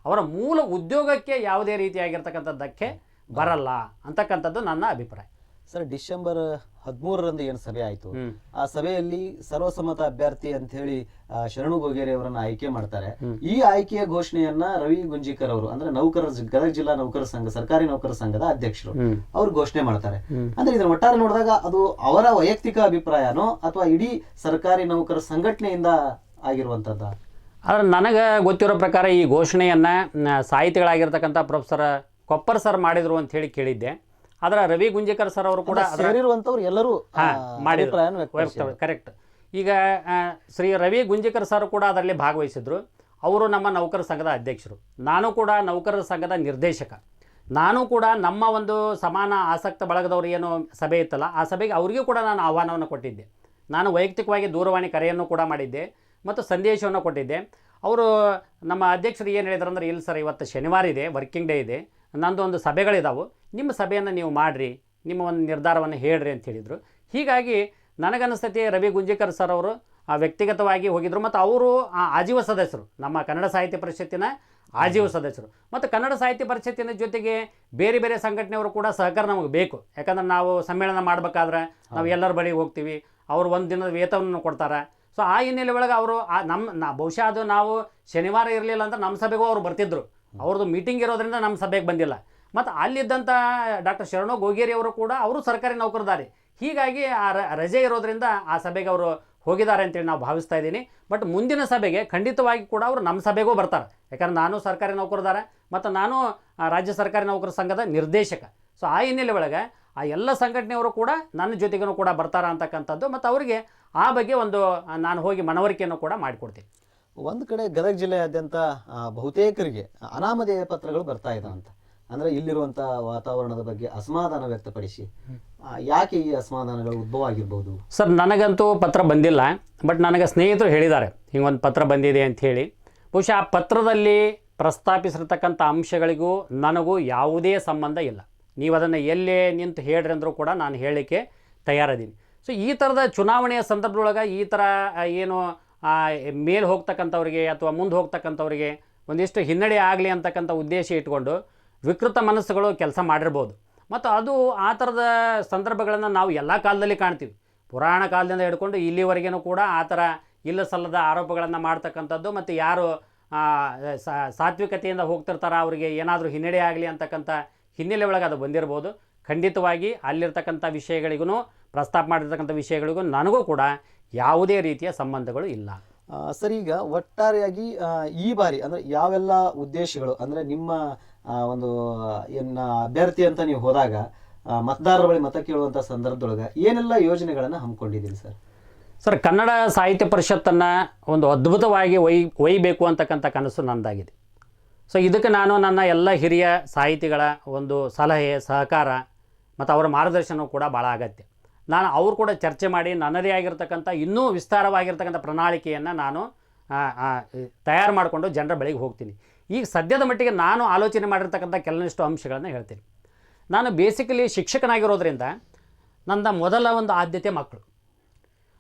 ಅವರ ಮೂಲ ಉದ್ಯೋಗಕ್ಕೆ ಯಾವುದೇ ರೀತಿಯಾಗಿರ್ತಕ್ಕಂಥ ಧಕ್ಕೆ ಬರಲ್ಲ ಅಂತಕ್ಕಂಥದ್ದು ನನ್ನ ಅಭಿಪ್ರಾಯ. ಸರ್, ಡಿಸೆಂಬರ್ 13ರಂದು ಏನು ಸಭೆ ಆಯಿತು, ಆ ಸಭೆಯಲ್ಲಿ ಸರ್ವಸಮ್ಮತ ಅಭ್ಯರ್ಥಿ ಅಂತ ಹೇಳಿ ಶರಣು ಗೋಗೇರಿ ಅವರನ್ನ ಆಯ್ಕೆ ಮಾಡ್ತಾರೆ. ಈ ಆಯ್ಕೆಯ ಘೋಷಣೆಯನ್ನ ರವಿ ಗುಂಜಿಕರ್ ಅವರು, ಅಂದ್ರೆ ಗದಗ ಜಿಲ್ಲಾ ನೌಕರ ಸಂಘ, ಸರ್ಕಾರಿ ನೌಕರ ಸಂಘದ ಅಧ್ಯಕ್ಷರು, ಅವ್ರು ಘೋಷಣೆ ಮಾಡ್ತಾರೆ. ಅಂದ್ರೆ ಇದನ್ನ ಒಟ್ಟಾರೆ ನೋಡಿದಾಗ ಅದು ಅವರ ವೈಯಕ್ತಿಕ ಅಭಿಪ್ರಾಯನೋ ಅಥವಾ ಇಡೀ ಸರ್ಕಾರಿ ನೌಕರ ಸಂಘಟನೆಯಿಂದ ಆಗಿರುವಂತದ್ದ? ಆದರೆ ನನಗೆ ಗೊತ್ತಿರೋ ಪ್ರಕಾರ ಈ ಘೋಷಣೆಯನ್ನು ಸಾಹಿತಿಗಳಾಗಿರ್ತಕ್ಕಂಥ ಪ್ರೊಫೆಸರ್ ಕೊಪ್ಪರ್ ಸರ್ ಮಾಡಿದರು ಅಂತ ಹೇಳಿ ಕೇಳಿದ್ದೆ. ಆದರೆ ರವಿ ಗುಂಜೇಕರ್ ಸರ್ ಅವರು ಕೂಡ ಸೇರಿರುವಂಥವ್ರು ಎಲ್ಲರೂ ಮಾಡಿದ್ರು. ಕರೆಕ್ಟ್. ಈಗ ಶ್ರೀ ರವಿ ಗುಂಜೇಕರ್ ಸರ್ ಕೂಡ ಅದರಲ್ಲಿ ಭಾಗವಹಿಸಿದ್ರು. ಅವರು ನಮ್ಮ ನೌಕರರ ಸಂಘದ ಅಧ್ಯಕ್ಷರು, ನಾನು ಕೂಡ ನೌಕರರ ಸಂಘದ ನಿರ್ದೇಶಕ. ನಾನು ಕೂಡ ನಮ್ಮ ಒಂದು ಸಮಾನ ಆಸಕ್ತ ಬಳಗದವರು ಏನು ಸಭೆ ಇತ್ತಲ್ಲ, ಆ ಸಭೆಗೆ ಅವರಿಗೂ ಕೂಡ ನಾನು ಆಹ್ವಾನವನ್ನು ಕೊಟ್ಟಿದ್ದೆ. ನಾನು ವೈಯಕ್ತಿಕವಾಗಿ ದೂರವಾಣಿ ಕರೆಯನ್ನು ಕೂಡ ಮಾಡಿದ್ದೆ ಮತ್ತು ಸಂದೇಶವನ್ನು ಕೊಟ್ಟಿದ್ದೆ. ಅವರು ನಮ್ಮ ಅಧ್ಯಕ್ಷರು ಏನು ಹೇಳಿದ್ರು ಅಂದರೆ, ಇಲ್ಲ ಸರ್, ಇವತ್ತು ಶನಿವಾರ ಇದೆ, ವರ್ಕಿಂಗ್ ಡೇ ಇದೆ, ನಂದು ಒಂದು ಸಭೆಗಳಿದ್ದಾವೆ, ನಿಮ್ಮ ಸಭೆಯನ್ನು ನೀವು ಮಾಡಿರಿ, ನಿಮ್ಮ ಒಂದು ನಿರ್ಧಾರವನ್ನು ಹೇಳ್ರಿ ಅಂತ ಹೇಳಿದರು. ಹೀಗಾಗಿ ನನಗನ್ನಿಸ್ತೈತಿ ರವಿ ಗುಂಜೇಕರ್ ಸರ್ ಅವರು ವ್ಯಕ್ತಿಗತವಾಗಿ ಹೋಗಿದ್ದರು ಮತ್ತು ಅವರು ಆಜೀವ ಸದಸ್ಯರು, ನಮ್ಮ ಕನ್ನಡ ಸಾಹಿತ್ಯ ಪರಿಷತ್ತಿನ ಆಜೀವ ಸದಸ್ಯರು. ಮತ್ತು ಕನ್ನಡ ಸಾಹಿತ್ಯ ಪರಿಷತ್ತಿನ ಜೊತೆಗೆ ಬೇರೆ ಬೇರೆ ಸಂಘಟನೆಯವರು ಕೂಡ ಸಹಕಾರ ನಮಗೆ ಬೇಕು. ಯಾಕಂದ್ರೆ ನಾವು ಸಮ್ಮೇಳನ ಮಾಡಬೇಕಾದ್ರೆ ನಾವು ಎಲ್ಲರ ಬಳಿಗೆ ಹೋಗ್ತೀವಿ, ಅವರು ಒಂದು ದಿನದ ವೇತನವನ್ನು ಕೊಡ್ತಾರೆ. ಸೊ ಆ ಹಿನ್ನೆಲೆ ಒಳಗೆ ಅವರು ಬಹುಶಃ ಅದು ನಾವು ಶನಿವಾರ ಇರಲಿಲ್ಲ ಅಂದ್ರೆ ನಮ್ಮ ಸಭೆಗೂ ಅವರು ಬರ್ತಿದ್ರು. ಅವ್ರದ್ದು ಮೀಟಿಂಗ್ ಇರೋದ್ರಿಂದ ನಮ್ಮ ಸಭೆಗೆ ಬಂದಿಲ್ಲ. ಮತ್ತು ಅಲ್ಲಿದ್ದಂಥ ಡಾಕ್ಟರ್ ಶರಣು ಗೋಗೇರಿ ಅವರು ಕೂಡ ಅವರು ಸರ್ಕಾರಿ ನೌಕರದಾರಿ. ಹೀಗಾಗಿ ಆ ರಜೆ ಇರೋದ್ರಿಂದ ಆ ಸಭೆಗೆ ಅವರು ಹೋಗಿದ್ದಾರೆ ಅಂತೇಳಿ ನಾವು ಭಾವಿಸ್ತಾ ಇದ್ದೀನಿ. ಬಟ್ ಮುಂದಿನ ಸಭೆಗೆ ಖಂಡಿತವಾಗಿ ಕೂಡ ಅವರು ನಮ್ಮ ಸಭೆಗೂ ಬರ್ತಾರೆ. ಯಾಕಂದ್ರೆ ನಾನು ಸರ್ಕಾರಿ ನೌಕರದಾರ ಮತ್ತು ನಾನು ರಾಜ್ಯ ಸರ್ಕಾರಿ ನೌಕರ ಸಂಘದ ನಿರ್ದೇಶಕ. ಸೊ ಆ ಹಿನ್ನೆಲೆ ಒಳಗೆ ಆ ಎಲ್ಲ ಸಂಘಟನೆಯವರು ಕೂಡ ನನ್ನ ಜೊತೆಗೂ ಕೂಡ ಬರ್ತಾರೆ ಅಂತಕ್ಕಂಥದ್ದು. ಮತ್ತು ಅವರಿಗೆ ಆ ಬಗ್ಗೆ ಒಂದು ನಾನು ಹೋಗಿ ಮನವರಿಕೆಯನ್ನು ಕೂಡ ಮಾಡಿಕೊಡ್ತೀನಿ. ಒಂದು ಕಡೆ ಗದಗ ಜಿಲ್ಲೆಯಾದ್ಯಂತ ಬಹುತೇಕರಿಗೆ ಅನಾಮಧೇಯ ಪತ್ರಗಳು ಬರ್ತಾ ಇದ್ದಾವಂತ. ಅಂದರೆ ಇಲ್ಲಿರುವಂಥ ವಾತಾವರಣದ ಬಗ್ಗೆ ಅಸಮಾಧಾನ ವ್ಯಕ್ತಪಡಿಸಿ, ಯಾಕೆ ಈ ಅಸಮಾಧಾನಗಳು ಉದ್ಭವ ಆಗಿರ್ಬೋದು? ಸರ್, ನನಗಂತೂ ಪತ್ರ ಬಂದಿಲ್ಲ. ಬಟ್ ನನಗೆ ಸ್ನೇಹಿತರು ಹೇಳಿದ್ದಾರೆ ಹಿಂಗೊಂದು ಪತ್ರ ಬಂದಿದೆ ಅಂತ ಹೇಳಿ. ಬಹುಶಃ ಆ ಪತ್ರದಲ್ಲಿ ಪ್ರಸ್ತಾಪಿಸಿರ್ತಕ್ಕಂಥ ಅಂಶಗಳಿಗೂ ನನಗೂ ಯಾವುದೇ ಸಂಬಂಧ ಇಲ್ಲ. ನೀವು ಅದನ್ನು ಎಲ್ಲೇ ನಿಂತು ಹೇಳ್ರಿ ಅಂದರೂ ಕೂಡ ನಾನು ಹೇಳಲಿಕ್ಕೆ ತಯಾರಿದ್ದೀನಿ. ಸೊ ಈ ಥರದ ಚುನಾವಣೆಯ ಸಂದರ್ಭದೊಳಗೆ ಈ ಥರ ಏನು ಮೇಲೆ ಹೋಗ್ತಕ್ಕಂಥವ್ರಿಗೆ ಅಥವಾ ಮುಂದೆ ಹೋಗ್ತಕ್ಕಂಥವ್ರಿಗೆ ಒಂದಿಷ್ಟು ಹಿನ್ನಡೆ ಆಗಲಿ ಅಂತಕ್ಕಂಥ ಉದ್ದೇಶ ಇಟ್ಕೊಂಡು ವಿಕೃತ ಮನಸ್ಸುಗಳು ಕೆಲಸ ಮಾಡಿರ್ಬೋದು. ಮತ್ತು ಅದು ಆ ಥರದ ಸಂದರ್ಭಗಳನ್ನು ನಾವು ಎಲ್ಲ ಕಾಲದಲ್ಲಿ ಕಾಣ್ತೀವಿ. ಪುರಾಣ ಕಾಲದಿಂದ ಹಿಡ್ಕೊಂಡು ಇಲ್ಲಿವರೆಗೂ ಕೂಡ ಆ ಥರ ಇಲ್ಲ ಸಲ್ಲದ ಆರೋಪಗಳನ್ನು ಮಾಡ್ತಕ್ಕಂಥದ್ದು. ಮತ್ತು ಯಾರು ಸಾತ್ವಿಕತೆಯಿಂದ ಹೋಗ್ತಿರ್ತಾರೋ ಅವರಿಗೆ ಏನಾದರೂ ಹಿನ್ನಡೆ ಆಗಲಿ ಅಂತಕ್ಕಂಥ ಹಿನ್ನೆಲೆ ಒಳಗೆ ಅದು ಬಂದಿರ್ಬೋದು. ಖಂಡಿತವಾಗಿ ಅಲ್ಲಿರ್ತಕ್ಕಂಥ ವಿಷಯಗಳಿಗೂ ಪ್ರಸ್ತಾಪ ಮಾಡಿರ್ತಕ್ಕಂಥ ವಿಷಯಗಳಿಗೂ ನನಗೂ ಕೂಡ ಯಾವುದೇ ರೀತಿಯ ಸಂಬಂಧಗಳು ಇಲ್ಲ. ಸರ್, ಈಗ ಒಟ್ಟಾರೆಯಾಗಿ ಈ ಬಾರಿ ಅಂದರೆ ಯಾವೆಲ್ಲ ಉದ್ದೇಶಗಳು, ಅಂದರೆ ನಿಮ್ಮ ಒಂದು ಅಭ್ಯರ್ಥಿ ಅಂತ ನೀವು ಹೋದಾಗ ಮತದಾರರ ಬಳಿ ಮತ ಕೇಳುವಂಥ ಸಂದರ್ಭದೊಳಗೆ ಏನೆಲ್ಲ ಯೋಜನೆಗಳನ್ನು ಹಮ್ಮಿಕೊಂಡಿದ್ದೀರಿ ಸರ್? ಸರ್, ಕನ್ನಡ ಸಾಹಿತ್ಯ ಪರಿಷತ್ತನ್ನು ಒಂದು ಅದ್ಭುತವಾಗಿ ಒಯ್ಯಬೇಕು ಅಂತಕ್ಕಂಥ ಕನಸು ನನ್ನದಾಗಿದೆ. ಸೊ ಇದಕ್ಕೆ ನಾನು ನನ್ನ ಎಲ್ಲ ಹಿರಿಯ ಸಾಹಿತಿಗಳ ಒಂದು ಸಲಹೆ, ಸಹಕಾರ ಮತ್ತು ಅವರ ಮಾರ್ಗದರ್ಶನವೂ ಕೂಡ ಭಾಳ ಅಗತ್ಯ. ನಾನು ಅವರು ಕೂಡ ಚರ್ಚೆ ಮಾಡಿ ನನ್ನದೇ ಆಗಿರ್ತಕ್ಕಂಥ ಇನ್ನೂ ವಿಸ್ತಾರವಾಗಿರ್ತಕ್ಕಂಥ ಪ್ರಣಾಳಿಕೆಯನ್ನು ನಾನು ತಯಾರು ಮಾಡಿಕೊಂಡು ಜನರ ಬಳಿಗೆ ಹೋಗ್ತೀನಿ. ಈಗ ಸದ್ಯದ ಮಟ್ಟಿಗೆ ನಾನು ಆಲೋಚನೆ ಮಾಡಿರ್ತಕ್ಕಂಥ ಕೆಲವೊಂದಿಷ್ಟು ಅಂಶಗಳನ್ನು ಹೇಳ್ತೀನಿ. ನಾನು ಬೇಸಿಕಲಿ ಶಿಕ್ಷಕನಾಗಿರೋದ್ರಿಂದ ನನ್ನ ಮೊದಲ ಒಂದು ಆದ್ಯತೆ ಮಕ್ಕಳು.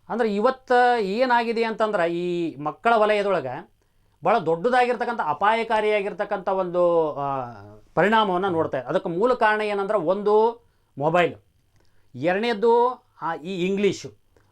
ಅಂದರೆ ಇವತ್ತು ಏನಾಗಿದೆ ಅಂತಂದ್ರೆ ಈ ಮಕ್ಕಳ ವಲಯದೊಳಗೆ ಭಾಳ ದೊಡ್ಡದಾಗಿರ್ತಕ್ಕಂಥ ಅಪಾಯಕಾರಿಯಾಗಿರ್ತಕ್ಕಂಥ ಒಂದು ಪರಿಣಾಮವನ್ನು ನೋಡ್ತಾರೆ. ಅದಕ್ಕೆ ಮೂಲ ಕಾರಣ ಏನಂದ್ರೆ, ಒಂದು ಮೊಬೈಲು, ಎರಡನೇದು ಈ ಇಂಗ್ಲೀಷು,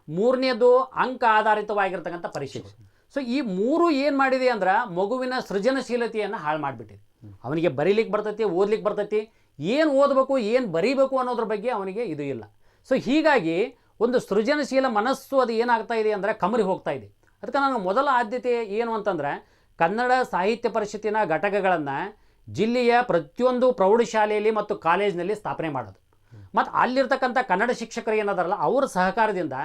ಮೂರನೇದು ಅಂಕ ಆಧಾರಿತವಾಗಿರ್ತಕ್ಕಂಥ ಪರೀಕ್ಷೆಗಳು. ಸೊ ಈ ಮೂರು ಏನು ಮಾಡಿದೆ ಅಂದ್ರೆ ಮಗುವಿನ ಸೃಜನಶೀಲತೆಯನ್ನು ಹಾಳು ಮಾಡಿಬಿಟ್ಟಿದೆ. ಅವನಿಗೆ ಬರೀಲಿಕ್ಕೆ ಬರ್ತೈತಿ, ಓದ್ಲಿಕ್ಕೆ ಬರ್ತೈತಿ, ಏನು ಓದಬೇಕು ಏನು ಬರೀಬೇಕು ಅನ್ನೋದ್ರ ಬಗ್ಗೆ ಅವನಿಗೆ ಇದು ಇಲ್ಲ. ಸೊ ಹೀಗಾಗಿ ಒಂದು ಸೃಜನಶೀಲ ಮನಸ್ಸು ಅದು ಏನಾಗ್ತಾ ಇದೆ ಅಂದರೆ ಕಮರಿ ಹೋಗ್ತಾ ಇದೆ. ಅದಕ್ಕೆ ನಾನು ಮೊದಲ ಆದ್ಯತೆ ಏನು ಅಂತಂದರೆ, ಕನ್ನಡ ಸಾಹಿತ್ಯ ಪರಿಷತ್ತಿನ ಘಟಕಗಳನ್ನು ಜಿಲ್ಲೆಯ ಪ್ರತಿಯೊಂದು ಪ್ರೌಢಶಾಲೆಯಲ್ಲಿ ಮತ್ತು ಕಾಲೇಜಿನಲ್ಲಿ ಸ್ಥಾಪನೆ ಮಾಡೋದು. ಮತ್ತು ಅಲ್ಲಿರ್ತಕ್ಕಂಥ ಕನ್ನಡ ಶಿಕ್ಷಕರು ಏನದಾರಲ್ಲ ಅವರ ಸಹಕಾರದಿಂದ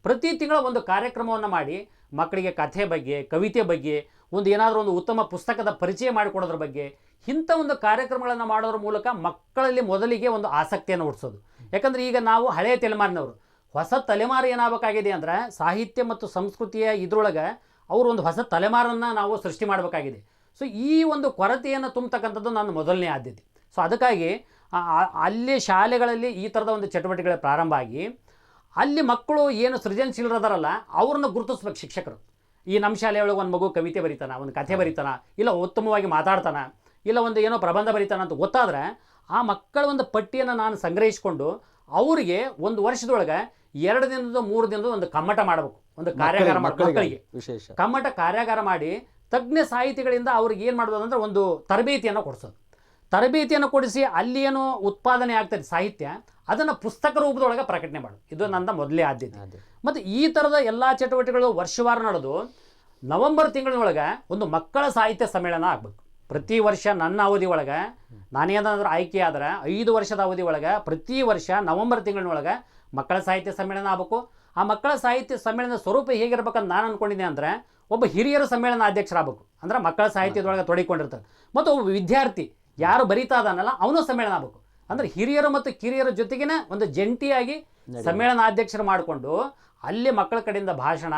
ಪ್ರತಿ ತಿಂಗಳ ಒಂದು ಕಾರ್ಯಕ್ರಮವನ್ನು ಮಾಡಿ ಮಕ್ಕಳಿಗೆ ಕಥೆ ಬಗ್ಗೆ, ಕವಿತೆ ಬಗ್ಗೆ, ಒಂದು ಏನಾದರೂ ಒಂದು ಉತ್ತಮ ಪುಸ್ತಕದ ಪರಿಚಯ ಮಾಡಿಕೊಡೋದ್ರ ಬಗ್ಗೆ ಇಂಥ ಒಂದು ಕಾರ್ಯಕ್ರಮಗಳನ್ನು ಮಾಡೋದ್ರ ಮೂಲಕ ಮಕ್ಕಳಲ್ಲಿ ಮೊದಲಿಗೆ ಒಂದು ಆಸಕ್ತಿಯನ್ನು ಹುಟ್ಟಿಸೋದು. ಯಾಕಂದರೆ ಈಗ ನಾವು ಹಳೆಯ ತಲೆಮಾರಿನವರು, ಹೊಸ ತಲೆಮಾರು ಏನಾಗಬೇಕಾಗಿದೆ ಅಂದರೆ ಸಾಹಿತ್ಯ ಮತ್ತು ಸಂಸ್ಕೃತಿಯ ಇದರೊಳಗೆ ಅವರು ಒಂದು ಹೊಸ ತಲೆಮಾರನ್ನು ನಾವು ಸೃಷ್ಟಿ ಮಾಡಬೇಕಾಗಿದೆ. ಸೊ ಈ ಒಂದು ಕೊರತೆಯನ್ನು ತುಂಬತಕ್ಕಂಥದ್ದು ನನ್ನ ಮೊದಲನೇ ಆದ್ಯತೆ. ಸೊ ಅದಕ್ಕಾಗಿ ಅಲ್ಲಿ ಶಾಲೆಗಳಲ್ಲಿ ಈ ಥರದ ಒಂದು ಚಟುವಟಿಕೆಗಳ ಪ್ರಾರಂಭ ಆಗಿ ಅಲ್ಲಿ ಮಕ್ಕಳು ಏನು ಸೃಜನಶೀಲರದಾರಲ್ಲ ಅವ್ರನ್ನ ಗುರುತಿಸ್ಬೇಕು ಶಿಕ್ಷಕರು. ಈ ನಮ್ಮ ಶಾಲೆಯೊಳಗೆ ಒಂದು ಮಗು ಕವಿತೆ ಬರೀತಾನ, ಒಂದು ಕಥೆ ಬರೀತಾನ, ಇಲ್ಲ ಉತ್ತಮವಾಗಿ ಮಾತಾಡ್ತಾನ, ಇಲ್ಲ ಒಂದು ಏನೋ ಪ್ರಬಂಧ ಬರೀತಾನ ಅಂತ ಗೊತ್ತಾದರೆ ಆ ಮಕ್ಕಳ ಒಂದು ಪಟ್ಟಿಯನ್ನು ನಾನು ಸಂಗ್ರಹಿಸಿಕೊಂಡು ಅವರಿಗೆ ಒಂದು ವರ್ಷದೊಳಗೆ 2 ದಿನದ 3 ದಿನದ ಒಂದು ಕಮ್ಮಟ ಮಾಡಬೇಕು, ಒಂದು ಕಾರ್ಯಾಗಾರ ಮಕ್ಕಳಿಗೆ ವಿಶೇಷ ಕಮ್ಮಟ ಕಾರ್ಯಾಗಾರ ಮಾಡಿ ತಜ್ಞ ಸಾಹಿತಿಗಳಿಂದ ಅವ್ರಿಗೆ ಏನು ಮಾಡ್ಬೋದು ಅಂದರೆ ಒಂದು ತರಬೇತಿಯನ್ನು ಕೊಡಿಸೋದು. ತರಬೇತಿಯನ್ನು ಕೊಡಿಸಿ ಅಲ್ಲಿ ಏನು ಉತ್ಪಾದನೆ ಆಗ್ತದೆ ಸಾಹಿತ್ಯ, ಅದನ್ನು ಪುಸ್ತಕ ರೂಪದೊಳಗೆ ಪ್ರಕಟಣೆ ಮಾಡೋದು. ಇದು ನನ್ನ ಮೊದಲೇ ಆದ್ಯತೆ. ಮತ್ತು ಈ ಥರದ ಎಲ್ಲ ಚಟುವಟಿಕೆಗಳು ವರ್ಷವಾರ ನಡೆದು ನವೆಂಬರ್ ತಿಂಗಳೊಳಗೆ ಒಂದು ಮಕ್ಕಳ ಸಾಹಿತ್ಯ ಸಮ್ಮೇಳನ ಆಗಬೇಕು. ಪ್ರತಿ ವರ್ಷ ನನ್ನ ಅವಧಿ ಒಳಗೆ ನಾನೇನಾದ್ರೂ ಆಯ್ಕೆ ಆದ್ರೆ 5 ವರ್ಷದ ಅವಧಿ ಒಳಗೆ ಪ್ರತಿ ವರ್ಷ ನವೆಂಬರ್ ತಿಂಗಳಿನೊಳಗೆ ಮಕ್ಕಳ ಸಾಹಿತ್ಯ ಸಮ್ಮೇಳನ ಆಗಬೇಕು. ಆ ಮಕ್ಕಳ ಸಾಹಿತ್ಯ ಸಮ್ಮೇಳನದ ಸ್ವರೂಪ ಹೇಗಿರ್ಬೇಕಂತ ನಾನು ಅಂದ್ಕೊಂಡಿದ್ದೆ ಅಂದರೆ ಒಬ್ಬ ಹಿರಿಯರ ಸಮ್ಮೇಳನ ಅಧ್ಯಕ್ಷರಾಗಬೇಕು, ಅಂದ್ರೆ ಮಕ್ಕಳ ಸಾಹಿತ್ಯದೊಳಗೆ ತೊಡಗಿಕೊಂಡಿರ್ತಾರೆ. ಮತ್ತು ಒಬ್ಬ ವಿದ್ಯಾರ್ಥಿ ಯಾರು ಬರೀತಾ ಇದ್ದಾನಲ್ಲ ಅವನು ಸಮ್ಮೇಳನ ಆಗಬೇಕು. ಅಂದರೆ ಹಿರಿಯರು ಮತ್ತು ಕಿರಿಯರ ಜೊತೆಗಿನ ಒಂದು ಜಂಟಿಯಾಗಿ ಸಮ್ಮೇಳನ ಅಧ್ಯಕ್ಷರು ಮಾಡಿಕೊಂಡು ಅಲ್ಲಿ ಮಕ್ಕಳ ಕಡೆಯಿಂದ ಭಾಷಣ,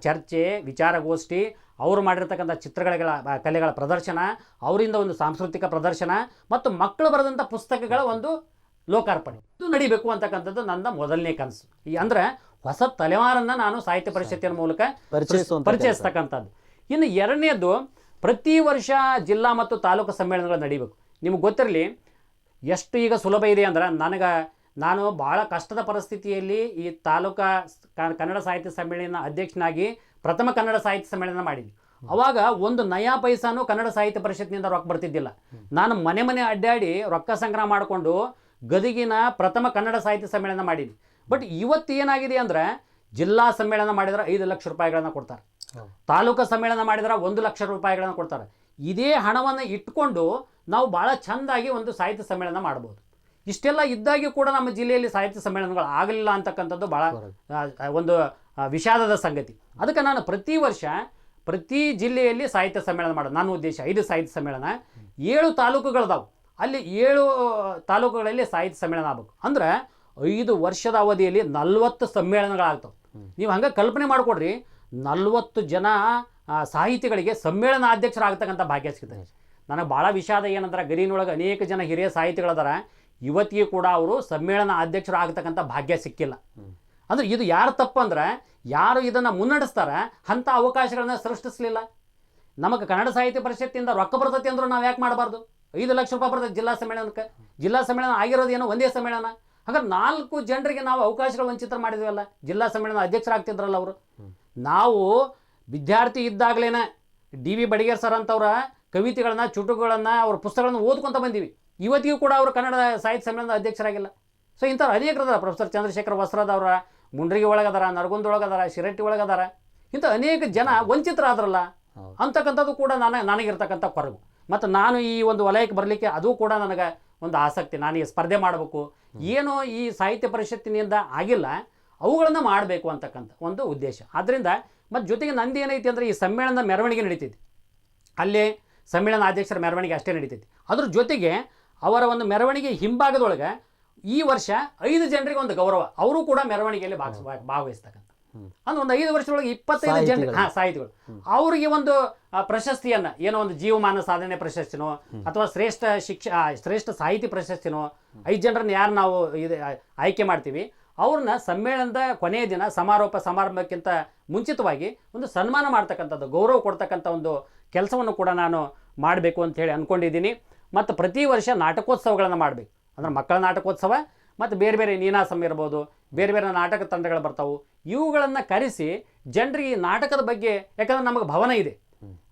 ಚರ್ಚೆ, ವಿಚಾರಗೋಷ್ಠಿ, ಅವರು ಮಾಡಿರ್ತಕ್ಕಂಥ ಚಿತ್ರಗಳ ಕಲೆಗಳ ಪ್ರದರ್ಶನ, ಅವರಿಂದ ಒಂದು ಸಾಂಸ್ಕೃತಿಕ ಪ್ರದರ್ಶನ ಮತ್ತು ಮಕ್ಕಳು ಬರೆದಂಥ ಪುಸ್ತಕಗಳ ಒಂದು ಲೋಕಾರ್ಪಣೆ ಇದು ನಡಿಬೇಕು ಅಂತಕ್ಕಂಥದ್ದು ನನ್ನ ಮೊದಲನೇ ಕನಸು. ಅಂದರೆ ಹೊಸ ತಲೆಮಾರನ್ನು ನಾನು ಸಾಹಿತ್ಯ ಪರಿಷತ್ತಿನ ಮೂಲಕ ಪರಿಚಯಿಸ್ತಕ್ಕಂಥದ್ದು. ಇನ್ನು ಎರಡನೇದು, ಪ್ರತಿ ವರ್ಷ ಜಿಲ್ಲಾ ಮತ್ತು ತಾಲೂಕು ಸಮ್ಮೇಳನಗಳು ನಡಿಬೇಕು. ನಿಮಗೆ ಗೊತ್ತಿರಲಿ ಎಷ್ಟು ಈಗ ಸುಲಭ ಇದೆ ಅಂದ್ರೆ, ನಾನು ಭಾಳ ಕಷ್ಟದ ಪರಿಸ್ಥಿತಿಯಲ್ಲಿ ಈ ತಾಲೂಕಾ ಕನ್ನಡ ಸಾಹಿತ್ಯ ಸಮ್ಮೇಳನ ಅಧ್ಯಕ್ಷನಾಗಿ ಪ್ರಥಮ ಕನ್ನಡ ಸಾಹಿತ್ಯ ಸಮ್ಮೇಳನ ಮಾಡಿದ್ವಿ. ಅವಾಗ ಒಂದು ನಯಾ ಪೈಸಾನು ಕನ್ನಡ ಸಾಹಿತ್ಯ ಪರಿಷತ್ನಿಂದ ರೊಕ್ಕ ಬರ್ತಿದ್ದಿಲ್ಲ. ನಾನು ಮನೆ ಅಡ್ಡಾಡಿ ರೊಕ್ಕ ಸಂಗ್ರಹ ಮಾಡಿಕೊಂಡು ಗದಗಿನ ಪ್ರಥಮ ಕನ್ನಡ ಸಾಹಿತ್ಯ ಸಮ್ಮೇಳನ ಮಾಡಿದ್ವಿ. ಬಟ್ ಇವತ್ತು ಏನಾಗಿದೆ ಅಂದರೆ, ಜಿಲ್ಲಾ ಸಮ್ಮೇಳನ ಮಾಡಿದ್ರೆ 5 ಲಕ್ಷ ರೂಪಾಯಿಗಳನ್ನು ಕೊಡ್ತಾರೆ, ತಾಲೂಕು ಸಮ್ಮೇಳನ ಮಾಡಿದ್ರೆ 1 ಲಕ್ಷ ರೂಪಾಯಿಗಳನ್ನು ಕೊಡ್ತಾರೆ. ಇದೇ ಹಣವನ್ನು ಇಟ್ಕೊಂಡು ನಾವು ಭಾಳ ಚೆಂದಾಗಿ ಒಂದು ಸಾಹಿತ್ಯ ಸಮ್ಮೇಳನ ಮಾಡ್ಬೋದು. ಇಷ್ಟೆಲ್ಲ ಇದ್ದಾಗಿ ಕೂಡ ನಮ್ಮ ಜಿಲ್ಲೆಯಲ್ಲಿ ಸಾಹಿತ್ಯ ಸಮ್ಮೇಳನಗಳು ಆಗಲಿಲ್ಲ ಅಂತಕ್ಕಂಥದ್ದು ಭಾಳ ಒಂದು ವಿಷಾದದ ಸಂಗತಿ. ಅದಕ್ಕೆ ನಾನು ಪ್ರತಿ ವರ್ಷ ಪ್ರತಿ ಜಿಲ್ಲೆಯಲ್ಲಿ ಸಾಹಿತ್ಯ ಸಮ್ಮೇಳನ ಮಾಡೋದು ನನ್ನ ಉದ್ದೇಶ. 5 ಸಾಹಿತ್ಯ ಸಮ್ಮೇಳನ, 7 ತಾಲೂಕುಗಳದಾವು, ಅಲ್ಲಿ 7 ತಾಲೂಕುಗಳಲ್ಲಿ ಸಾಹಿತ್ಯ ಸಮ್ಮೇಳನ ಆಗಬೇಕು. ಅಂದ್ರೆ 5 ವರ್ಷದ ಅವಧಿಯಲ್ಲಿ 40 ಸಮ್ಮೇಳನಗಳಾಗ್ತವೆ. ನೀವು ಹಂಗೆ ಕಲ್ಪನೆ ಮಾಡಿಕೊಡ್ರಿ, 40 ಜನ ಸಾಹಿತಿಗಳಿಗೆ ಸಮ್ಮೇಳನ ಅಧ್ಯಕ್ಷರಾಗ್ತಕ್ಕಂಥ ಭಾಗ್ಯ ಸಿಗ್ತದೆ. ನನಗೆ ಭಾಳ ವಿಷಾದ ಏನಂದ್ರೆ, ಗದಗಿನೊಳಗೆ ಅನೇಕ ಜನ ಹಿರಿಯ ಸಾಹಿತಿಗಳದಾರ, ಇವತ್ತಿಗೆ ಕೂಡ ಅವರು ಸಮ್ಮೇಳನ ಅಧ್ಯಕ್ಷರು ಆಗ್ತಕ್ಕಂಥ ಭಾಗ್ಯ ಸಿಕ್ಕಿಲ್ಲ. ಅಂದರೆ ಇದು ಯಾರು ತಪ್ಪಂದ್ರೆ, ಯಾರು ಇದನ್ನು ಮುನ್ನಡೆಸ್ತಾರೆ ಅಂಥ ಅವಕಾಶಗಳನ್ನ ಸೃಷ್ಟಿಸಲಿಲ್ಲ. ನಮಗೆ ಕನ್ನಡ ಸಾಹಿತ್ಯ ಪರಿಷತ್ತಿಂದ ರೊಕ್ಕ ಬರ್ತೈತಿ ಅಂದ್ರೂ ನಾವು ಯಾಕೆ ಮಾಡಬಾರ್ದು? 5 ಲಕ್ಷ ರೂಪಾಯಿ ಬರ್ತದೆ ಜಿಲ್ಲಾ ಸಮ್ಮೇಳನಕ್ಕೆ. ಜಿಲ್ಲಾ ಸಮ್ಮೇಳನ ಆಗಿರೋದು ಏನೋ ಒಂದೇ ಸಮ್ಮೇಳನ. ಹಾಗಾದ್ರೆ 4 ಜನರಿಗೆ ನಾವು ಅವಕಾಶಗಳು ವಂಚಿತ ಮಾಡಿದ್ವಲ್ಲ. ಜಿಲ್ಲಾ ಸಮ್ಮೇಳನ ಅಧ್ಯಕ್ಷರಾಗ್ತಿದ್ರಲ್ಲ ಅವರು. ನಾವು ವಿದ್ಯಾರ್ಥಿ ಇದ್ದಾಗಲೇ ಡಿ ವಿ ಬಡಿಗೇರ್ ಸರ್ ಅಂತವ್ರ ಕವಿತೆಗಳನ್ನ, ಚುಟುಕುಗಳನ್ನು, ಅವ್ರ ಪುಸ್ತಕಗಳನ್ನು ಓದ್ಕೊತ ಬಂದೀವಿ. ಇವತ್ತಿಗೂ ಕೂಡ ಅವರು ಕನ್ನಡ ಸಾಹಿತ್ಯ ಸಮ್ಮೇಳನದ ಅಧ್ಯಕ್ಷರಾಗಿಲ್ಲ. ಸೊ ಇಂಥವ್ರು ಅನೇಕರದಾರ. ಪ್ರೊಫೆಸರ್ ಚಂದ್ರಶೇಖರ್ ವಸ್ತ್ರದವರ ಮುಂಡ್ರಿಗಿ ಒಳಗದಾರ, ನರಗುಂದೊಳಗದಾರ, ಶಿರಟ್ಟಿ ಒಳಗದಾರ. ಇಂಥ ಅನೇಕ ಜನ ವಂಚಿತರಾದ್ರಲ್ಲ ಅಂತಕ್ಕಂಥದ್ದು ಕೂಡ ನನಗಿರ್ತಕ್ಕಂಥ ಕೊರಗು. ಮತ್ತು ನಾನು ಈ ಒಂದು ವಲಯಕ್ಕೆ ಬರಲಿಕ್ಕೆ ಅದು ಕೂಡ ನನಗೆ ಒಂದು ಆಸಕ್ತಿ. ನಾನು ಈ ಸ್ಪರ್ಧೆ ಮಾಡಬೇಕು, ಏನೋ ಈ ಸಾಹಿತ್ಯ ಪರಿಷತ್ತಿನಿಂದ ಆಗಿಲ್ಲ ಅವುಗಳನ್ನು ಮಾಡಬೇಕು ಅಂತಕ್ಕಂಥ ಒಂದು ಉದ್ದೇಶ. ಆದ್ದರಿಂದ ಮತ್ತು ಜೊತೆಗೆ ನಂದು ಏನೈತಿ ಅಂದರೆ, ಈ ಸಮ್ಮೇಳನದ ಮೆರವಣಿಗೆ ನಡೀತೈತಿ. ಅಲ್ಲೇ ಸಮ್ಮೇಳನ ಅಧ್ಯಕ್ಷರ ಮೆರವಣಿಗೆ ಅಷ್ಟೇ ನಡೀತೈತಿ. ಅದ್ರ ಜೊತೆಗೆ ಅವರ ಒಂದು ಮೆರವಣಿಗೆ ಹಿಂಭಾಗದೊಳಗೆ ಈ ವರ್ಷ 5 ಜನರಿಗೆ ಒಂದು ಗೌರವ, ಅವರು ಕೂಡ ಮೆರವಣಿಗೆಯಲ್ಲಿ ಭಾಗವಹಿಸ್ತಕ್ಕಂಥ. ಅಂದ್ರೆ ಒಂದು 5 ವರ್ಷದೊಳಗೆ 25 ಜನರಿಗೆ ಸಾಹಿತಿಗಳು ಅವರಿಗೆ ಒಂದು ಪ್ರಶಸ್ತಿಯನ್ನು, ಏನೋ ಒಂದು ಜೀವಮಾನ ಸಾಧನೆ ಪ್ರಶಸ್ತಿನೋ ಅಥವಾ ಶ್ರೇಷ್ಠ ಸಾಹಿತಿ ಪ್ರಶಸ್ತಿನೋ 5 ಜನರನ್ನು ಯಾರು ನಾವು ಆಯ್ಕೆ ಮಾಡ್ತೀವಿ, ಅವ್ರನ್ನ ಸಮ್ಮೇಳನದ ಕೊನೆಯ ದಿನ ಸಮಾರೋಪ ಸಮಾರಂಭಕ್ಕಿಂತ ಮುಂಚಿತವಾಗಿ ಒಂದು ಸನ್ಮಾನ ಮಾಡ್ತಕ್ಕಂಥದ್ದು, ಗೌರವ ಕೊಡ್ತಕ್ಕಂಥ ಒಂದು ಕೆಲಸವನ್ನು ಕೂಡ ನಾನು ಮಾಡಬೇಕು ಅಂಥೇಳಿ ಅಂದ್ಕೊಂಡಿದ್ದೀನಿ. ಮತ್ತು ಪ್ರತಿ ವರ್ಷ ನಾಟಕೋತ್ಸವಗಳನ್ನು ಮಾಡಬೇಕು. ಅಂದ್ರೆ ಮಕ್ಕಳ ನಾಟಕೋತ್ಸವ ಮತ್ತು ಬೇರೆ ಬೇರೆ ನೀನಾಸಂ ಇರ್ಬೋದು, ಬೇರೆ ಬೇರೆ ನಾಟಕ ತಂಡಗಳು ಬರ್ತಾವೆ, ಇವುಗಳನ್ನು ಕರೆಸಿ ಜನರಿಗೆ ಈ ನಾಟಕದ ಬಗ್ಗೆ, ಯಾಕಂದ್ರೆ ನಮಗೆ ಭವನ ಇದೆ,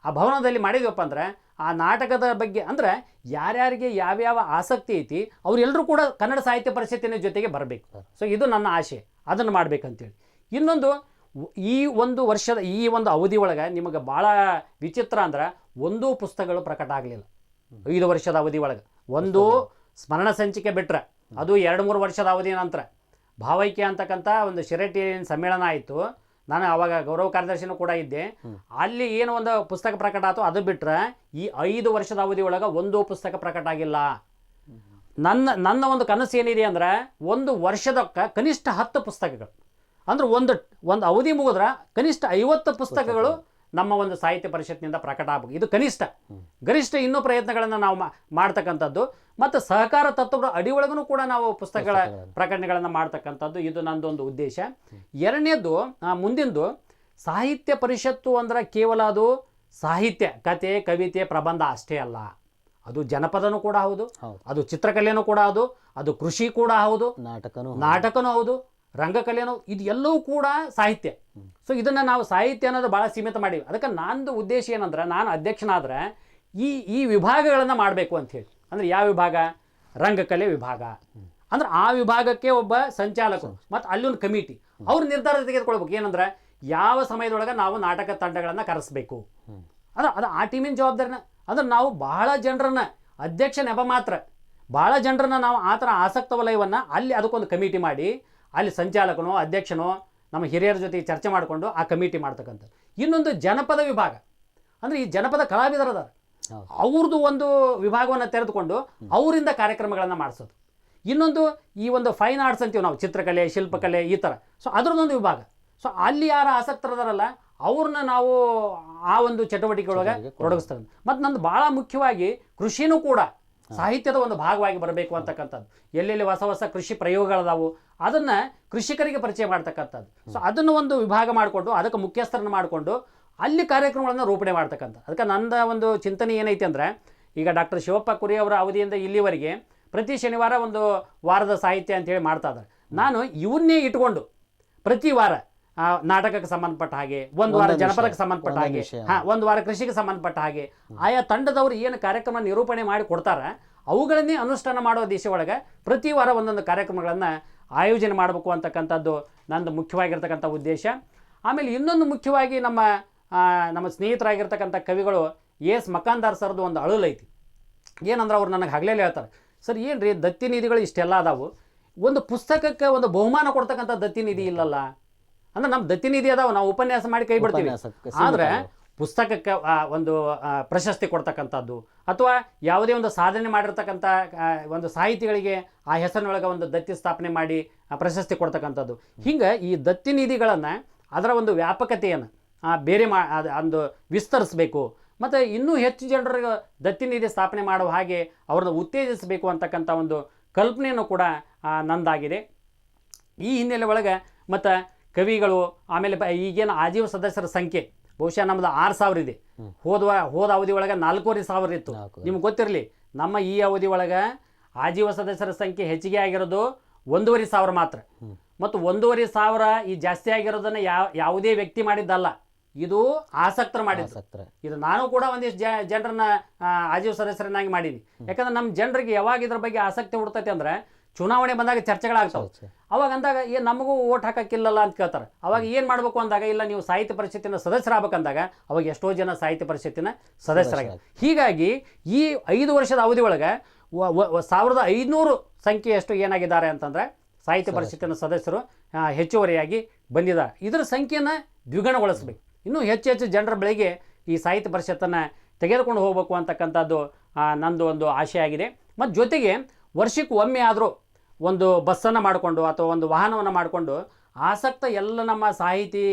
ಆ ಭವನದಲ್ಲಿ ಮಾಡಿದ್ವಪ್ಪ ಅಂದ್ರೆ ಆ ನಾಟಕದ ಬಗ್ಗೆ ಅಂದರೆ ಯಾರ್ಯಾರಿಗೆ ಯಾವ್ಯಾವ ಆಸಕ್ತಿ ಐತಿ ಅವರೆಲ್ಲರೂ ಕೂಡ ಕನ್ನಡ ಸಾಹಿತ್ಯ ಪರಿಷತ್ತಿನ ಜೊತೆಗೆ ಬರಬೇಕು. ಸೊ ಇದು ನನ್ನ ಆಶೆ, ಅದನ್ನು ಮಾಡಬೇಕಂತೇಳಿ. ಇನ್ನೊಂದು, ಈ ಒಂದು ವರ್ಷದ ಈ ಒಂದು ಅವಧಿ ಒಳಗೆ ನಿಮಗೆ ಭಾಳ ವಿಚಿತ್ರ ಅಂದ್ರೆ, ಒಂದೂ ಪುಸ್ತಕಗಳು ಪ್ರಕಟ ಆಗಲಿಲ್ಲ 5 ವರ್ಷದ ಅವಧಿ ಒಳಗೆ. ಒಂದು ಸ್ಮರಣ ಸಂಚಿಕೆ ಬಿಟ್ಟರೆ ಅದು 2-3 ವರ್ಷದ ಅವಧಿಯ ನಂತರ ಭಾವೈಕ್ಯ ಅಂತಕ್ಕಂಥ ಒಂದು ಶಿರಟ್ಟಿ ಸಮ್ಮೇಳನ ಆಯಿತು. ನಾನು ಆವಾಗ ಗೌರವ ಕಾರ್ಯದರ್ಶಿನೂ ಕೂಡ ಇದ್ದೆ. ಅಲ್ಲಿ ಏನು ಒಂದು ಪುಸ್ತಕ ಪ್ರಕಟ ಆಯಿತು, ಅದು ಬಿಟ್ಟರೆ ಈ 5 ವರ್ಷದ ಅವಧಿ ಒಳಗೆ ಒಂದೂ ಪುಸ್ತಕ ಪ್ರಕಟ ಆಗಿಲ್ಲ. ನನ್ನ ಒಂದು ಕನಸು ಏನಿದೆ ಅಂದರೆ, ಒಂದು ವರ್ಷದಕ್ಕೆ ಕನಿಷ್ಠ 10 ಪುಸ್ತಕಗಳು, ಅಂದ್ರೆ ಒಂದು ಅವಧಿ ಮುಗಿದ್ರೆ ಕನಿಷ್ಠ 50 ಪುಸ್ತಕಗಳು ನಮ್ಮ ಒಂದು ಸಾಹಿತ್ಯ ಪರಿಷತ್ನಿಂದ ಪ್ರಕಟ ಆಗಬೇಕು. ಇದು ಕನಿಷ್ಠ. ಗರಿಷ್ಠ ಇನ್ನೂ ಪ್ರಯತ್ನಗಳನ್ನು ನಾವು ಮಾಡ್ತಕ್ಕಂಥದ್ದು ಮತ್ತು ಸಹಕಾರ ತತ್ವಗಳ ಅಡಿಯೊಳಗೂ ಕೂಡ ನಾವು ಪುಸ್ತಕಗಳ ಪ್ರಕಟಣೆಗಳನ್ನು ಮಾಡ್ತಕ್ಕಂಥದ್ದು, ಇದು ನನ್ನದೊಂದು ಉದ್ದೇಶ. ಎರಡನೇದು, ಮುಂದಿಂದು ಸಾಹಿತ್ಯ ಪರಿಷತ್ತು ಅಂದ್ರೆ ಕೇವಲ ಅದು ಸಾಹಿತ್ಯ, ಕತೆ, ಕವಿತೆ, ಪ್ರಬಂಧ ಅಷ್ಟೇ ಅಲ್ಲ. ಅದು ಜನಪದನೂ ಕೂಡ ಹೌದು, ಅದು ಚಿತ್ರಕಲೆನೂ ಕೂಡ ಹೌದು, ಅದು ಕೃಷಿ ಕೂಡ ಹೌದು, ನಾಟಕನೂ ಹೌದು, ರಂಗಕಲೆನೋ, ಇದು ಎಲ್ಲವೂ ಕೂಡ ಸಾಹಿತ್ಯ. ಸೊ ಇದನ್ನು ನಾವು ಸಾಹಿತ್ಯ ಅನ್ನೋದು ಭಾಳ ಸೀಮಿತ ಮಾಡೀವಿ. ಅದಕ್ಕೆ ನಂದು ಉದ್ದೇಶ ಏನಂದ್ರೆ, ನಾನು ಅಧ್ಯಕ್ಷನಾದ್ರೆ ಈ ವಿಭಾಗಗಳನ್ನು ಮಾಡಬೇಕು ಅಂಥೇಳಿ. ಅಂದರೆ ಯಾವ ವಿಭಾಗ? ರಂಗಕಲೆ ವಿಭಾಗ. ಅಂದ್ರೆ ಆ ವಿಭಾಗಕ್ಕೆ ಒಬ್ಬ ಸಂಚಾಲಕರು ಮತ್ತು ಅಲ್ಲೊಂದು ಕಮಿಟಿ, ಅವ್ರು ನಿರ್ಧಾರ ತೆಗೆದುಕೊಳ್ಬೇಕು. ಏನಂದ್ರೆ ಯಾವ ಸಮಯದೊಳಗೆ ನಾವು ನಾಟಕ ತಂಡಗಳನ್ನು ಕರೆಸಬೇಕು, ಅದು ಆ ಟೀಮಿನ ಜವಾಬ್ದಾರಿನ. ಅಂದ್ರೆ ನಾವು ಬಹಳ ಜನರನ್ನ, ಅಧ್ಯಕ್ಷ ನೆಪ ಮಾತ್ರ, ಭಾಳ ಜನರನ್ನ ನಾವು ಆ ಥರ ಆಸಕ್ತ ವಲಯವನ್ನು ಅಲ್ಲಿ ಅದಕ್ಕೊಂದು ಕಮಿಟಿ ಮಾಡಿ ಅಲ್ಲಿ ಸಂಚಾಲಕನೋ ಅಧ್ಯಕ್ಷನೋ ನಮ್ಮ ಹಿರಿಯರ ಜೊತೆ ಚರ್ಚೆ ಮಾಡಿಕೊಂಡು ಆ ಕಮಿಟಿ ಮಾಡ್ತಕ್ಕಂಥದ್ದು. ಇನ್ನೊಂದು ಜನಪದ ವಿಭಾಗ, ಅಂದರೆ ಈ ಜನಪದ ಕಲಾವಿದರದ ಅವ್ರದ್ದು ಒಂದು ವಿಭಾಗವನ್ನು ತೆರೆದುಕೊಂಡು ಅವರಿಂದ ಕಾರ್ಯಕ್ರಮಗಳನ್ನು ಮಾಡಿಸೋದು. ಇನ್ನೊಂದು ಈ ಒಂದು ಫೈನ್ ಆರ್ಟ್ಸ್ ಅಂತೀವಿ ನಾವು, ಚಿತ್ರಕಲೆ, ಶಿಲ್ಪಕಲೆ, ಈ ಥರ. ಸೊ ಅದರದ್ದೊಂದು ವಿಭಾಗ. ಸೊ ಅಲ್ಲಿ ಯಾರು ಆಸಕ್ತರದಾರಲ್ಲ ಅವ್ರನ್ನ ನಾವು ಆ ಒಂದು ಚಟುವಟಿಕೆಯೊಳಗೆ ತೊಡಗಿಸ್ತಾರೆ. ಮತ್ತು ನಂದು ಭಾಳ ಮುಖ್ಯವಾಗಿ ಕೃಷಿನೂ ಕೂಡ ಸಾಹಿತ್ಯದ ಒಂದು ಭಾಗವಾಗಿ ಬರಬೇಕು ಅಂತಕ್ಕಂಥದ್ದು. ಎಲ್ಲೆಲ್ಲಿ ಹೊಸ ಹೊಸ ಕೃಷಿ ಪ್ರಯೋಗಗಳದಾವು ಅದನ್ನು ಕೃಷಿಕರಿಗೆ ಪರಿಚಯ ಮಾಡ್ತಕ್ಕಂಥದ್ದು. ಸೊ ಅದನ್ನು ಒಂದು ವಿಭಾಗ ಮಾಡಿಕೊಂಡು ಅದಕ್ಕೆ ಮುಖ್ಯಸ್ಥರನ್ನು ಮಾಡಿಕೊಂಡು ಅಲ್ಲಿ ಕಾರ್ಯಕ್ರಮಗಳನ್ನು ರೂಪಣೆ ಮಾಡ್ತಕ್ಕಂಥ. ಅದಕ್ಕೆ ನನ್ನ ಒಂದು ಚಿಂತನೆ ಏನೈತೆ ಅಂದರೆ, ಈಗ ಡಾಕ್ಟರ್ ಶಿವಪ್ಪ ಕುರಿ ಅವರ ಅವಧಿಯಿಂದ ಇಲ್ಲಿವರೆಗೆ ಪ್ರತಿ ಶನಿವಾರ ಒಂದು ವಾರದ ಸಾಹಿತ್ಯ ಅಂತೇಳಿ ಮಾಡ್ತಾ ಇದ್ದಾರೆ. ನಾನು ಇವನ್ನೇ ಇಟ್ಕೊಂಡು ಪ್ರತಿ ವಾರ ನಾಟಕಕ್ಕೆ ಸಂಬಂಧಪಟ್ಟ ಹಾಗೆ, ಒಂದು ವಾರ ಜನಪದಕ್ಕೆ ಸಂಬಂಧಪಟ್ಟ ಹಾಗೆ, ಒಂದು ವಾರ ಕೃಷಿಗೆ ಸಂಬಂಧಪಟ್ಟ ಹಾಗೆ ಆಯಾ ತಂಡದವರು ಏನು ಕಾರ್ಯಕ್ರಮ ನಿರೂಪಣೆ ಮಾಡಿ ಕೊಡ್ತಾರೆ ಅವುಗಳನ್ನೇ ಅನುಷ್ಠಾನ ಮಾಡೋ ದಿಶೆ ಒಳಗೆ ಪ್ರತಿ ವಾರ ಒಂದೊಂದು ಕಾರ್ಯಕ್ರಮಗಳನ್ನು ಆಯೋಜನೆ ಮಾಡಬೇಕು ಅಂತಕ್ಕಂಥದ್ದು ನಂದು ಮುಖ್ಯವಾಗಿರ್ತಕ್ಕಂಥ ಉದ್ದೇಶ. ಆಮೇಲೆ ಇನ್ನೊಂದು ಮುಖ್ಯವಾಗಿ ನಮ್ಮ ಸ್ನೇಹಿತರಾಗಿರ್ತಕ್ಕಂಥ ಕವಿಗಳು ಎಸ್ ಮಕಾಂದಾರ್ ಸರ್ದು ಒಂದು ಅಳುಲ್ ಐತಿ. ಏನಂದ್ರೆ ಅವ್ರು ನನಗೆ ಹಗಲೇ ಹೇಳ್ತಾರೆ, ಸರ್ ಏನು ರೀ ದತ್ತಿ ನಿಧಿಗಳು ಇಷ್ಟೆಲ್ಲ ಅದಾವು, ಒಂದು ಪುಸ್ತಕಕ್ಕೆ ಒಂದು ಬಹುಮಾನ ಕೊಡ್ತಕ್ಕಂಥ ದತ್ತಿ ನಿಧಿ ಇಲ್ಲಲ್ಲ. ಅಂದ್ರೆ ನಮ್ಮ ದತ್ತಿ ನಿಧಿ ಅದಾವ, ನಾವು ಉಪನ್ಯಾಸ ಮಾಡಿ ಕೈ ಬಿಡ್ತೀವಿ, ಆದರೆ ಪುಸ್ತಕಕ್ಕೆ ಒಂದು ಪ್ರಶಸ್ತಿ ಕೊಡ್ತಕ್ಕಂಥದ್ದು ಅಥವಾ ಯಾವುದೇ ಒಂದು ಸಾಧನೆ ಮಾಡಿರ್ತಕ್ಕಂಥ ಒಂದು ಸಾಹಿತಿಗಳಿಗೆ ಆ ಹೆಸರಿನೊಳಗೆ ಒಂದು ದತ್ತಿ ಸ್ಥಾಪನೆ ಮಾಡಿ ಪ್ರಶಸ್ತಿ ಕೊಡ್ತಕ್ಕಂಥದ್ದು. ಹಿಂಗೆ ಈ ದತ್ತಿ ನಿಧಿಗಳನ್ನು ಅದರ ಒಂದು ವ್ಯಾಪಕತೆಯನ್ನು ಬೇರೆ ಒಂದು ವಿಸ್ತರಿಸಬೇಕು ಮತ್ತು ಇನ್ನೂ ಹೆಚ್ಚು ಜನರಿಗೆ ದತ್ತಿ ನಿಧಿ ಸ್ಥಾಪನೆ ಮಾಡುವ ಹಾಗೆ ಅವ್ರನ್ನ ಉತ್ತೇಜಿಸಬೇಕು ಅಂತಕ್ಕಂಥ ಒಂದು ಕಲ್ಪನೆಯನ್ನು ಕೂಡ ನಂದಾಗಿದೆ. ಈ ಹಿನ್ನೆಲೆ ಒಳಗೆ ಮತ್ತು ಕವಿಗಳು ಆಮೇಲೆ ಈಗೇನು ಆಜೀವ ಸದಸ್ಯರ ಸಂಖ್ಯೆ ಬಹುಶಃ ನಮ್ಮದು 6,000 ಇದೆ. ಹೋದ ಅವಧಿ ಒಳಗೆ 4,500 ಇತ್ತು. ನಿಮ್ಗೆ ಗೊತ್ತಿರಲಿ, ನಮ್ಮ ಈ ಅವಧಿ ಒಳಗೆ ಆಜೀವ ಸದಸ್ಯರ ಸಂಖ್ಯೆ ಹೆಚ್ಚಿಗೆ ಆಗಿರೋದು 1,500 ಮಾತ್ರ. ಮತ್ತು 1,500 ಈ ಜಾಸ್ತಿ ಆಗಿರೋದನ್ನು ಯಾವುದೇ ವ್ಯಕ್ತಿ ಮಾಡಿದ್ದಲ್ಲ, ಇದು ಆಸಕ್ತರು ಮಾಡಿದ್ರು. ಇದು ನಾನು ಕೂಡ ಒಂದಿಷ್ಟು ಜನರನ್ನ ಆಜೀವ ಸದಸ್ಯರನ್ನಾಗಿ ಮಾಡೀನಿ. ಯಾಕಂದ್ರೆ ನಮ್ಮ ಜನರಿಗೆ ಯಾವಾಗ ಇದ್ರ ಬಗ್ಗೆ ಆಸಕ್ತಿ ಹುಡ್ತೈತೆ ಅಂದ್ರೆ ಚುನಾವಣೆ ಬಂದಾಗ ಚರ್ಚೆಗಳಾಗ್ತಾವೆ. ಅವಾಗ ಅಂದಾಗ ನಮಗೂ ಓಟ್ ಹಾಕಕ್ಕಿಲ್ಲಲ್ಲ ಅಂತ ಕೇಳ್ತಾರೆ. ಅವಾಗ ಏನು ಮಾಡಬೇಕು ಅಂದಾಗ, ಇಲ್ಲ ನೀವು ಸಾಹಿತ್ಯ ಪರಿಷತ್ತಿನ ಸದಸ್ಯರಾಗಬೇಕಂದಾಗ ಅವಾಗ ಎಷ್ಟೋ ಜನ ಸಾಹಿತ್ಯ ಪರಿಷತ್ತಿನ ಸದಸ್ಯರಾಗ. ಹೀಗಾಗಿ ಈ 5 ವರ್ಷದ ಅವಧಿ ಒಳಗೆ 1,500 ಸಂಖ್ಯೆಯಷ್ಟು ಏನಾಗಿದ್ದಾರೆ ಅಂತಂದರೆ ಸಾಹಿತ್ಯ ಪರಿಷತ್ತಿನ ಸದಸ್ಯರು ಹೆಚ್ಚುವರಿಯಾಗಿ ಬಂದಿದ್ದಾರೆ. ಇದರ ಸಂಖ್ಯೆಯನ್ನು ದ್ವಿಗುಣಗೊಳಿಸಬೇಕು. ಇನ್ನೂ ಹೆಚ್ಚು ಜನರ ಬಳಿಗೆ ಈ ಸಾಹಿತ್ಯ ಪರಿಷತ್ತನ್ನು ತೆಗೆದುಕೊಂಡು ಹೋಗಬೇಕು ಅಂತಕ್ಕಂಥದ್ದು ನಂದು ಒಂದು ಆಶೆ ಆಗಿದೆ. ಮತ್ತು ಜೊತೆಗೆ ವರ್ಷಕ್ಕೆ ಒಮ್ಮೆ ಆದರೂ ಒಂದು ಬಸ್ಸನ್ನು ಮಾಡಿಕೊಂಡು ಅಥವಾ ಒಂದು ವಾಹನವನ್ನು ಮಾಡಿಕೊಂಡು ಆಸಕ್ತ ಎಲ್ಲ ನಮ್ಮ ಸಾಹಿತಿ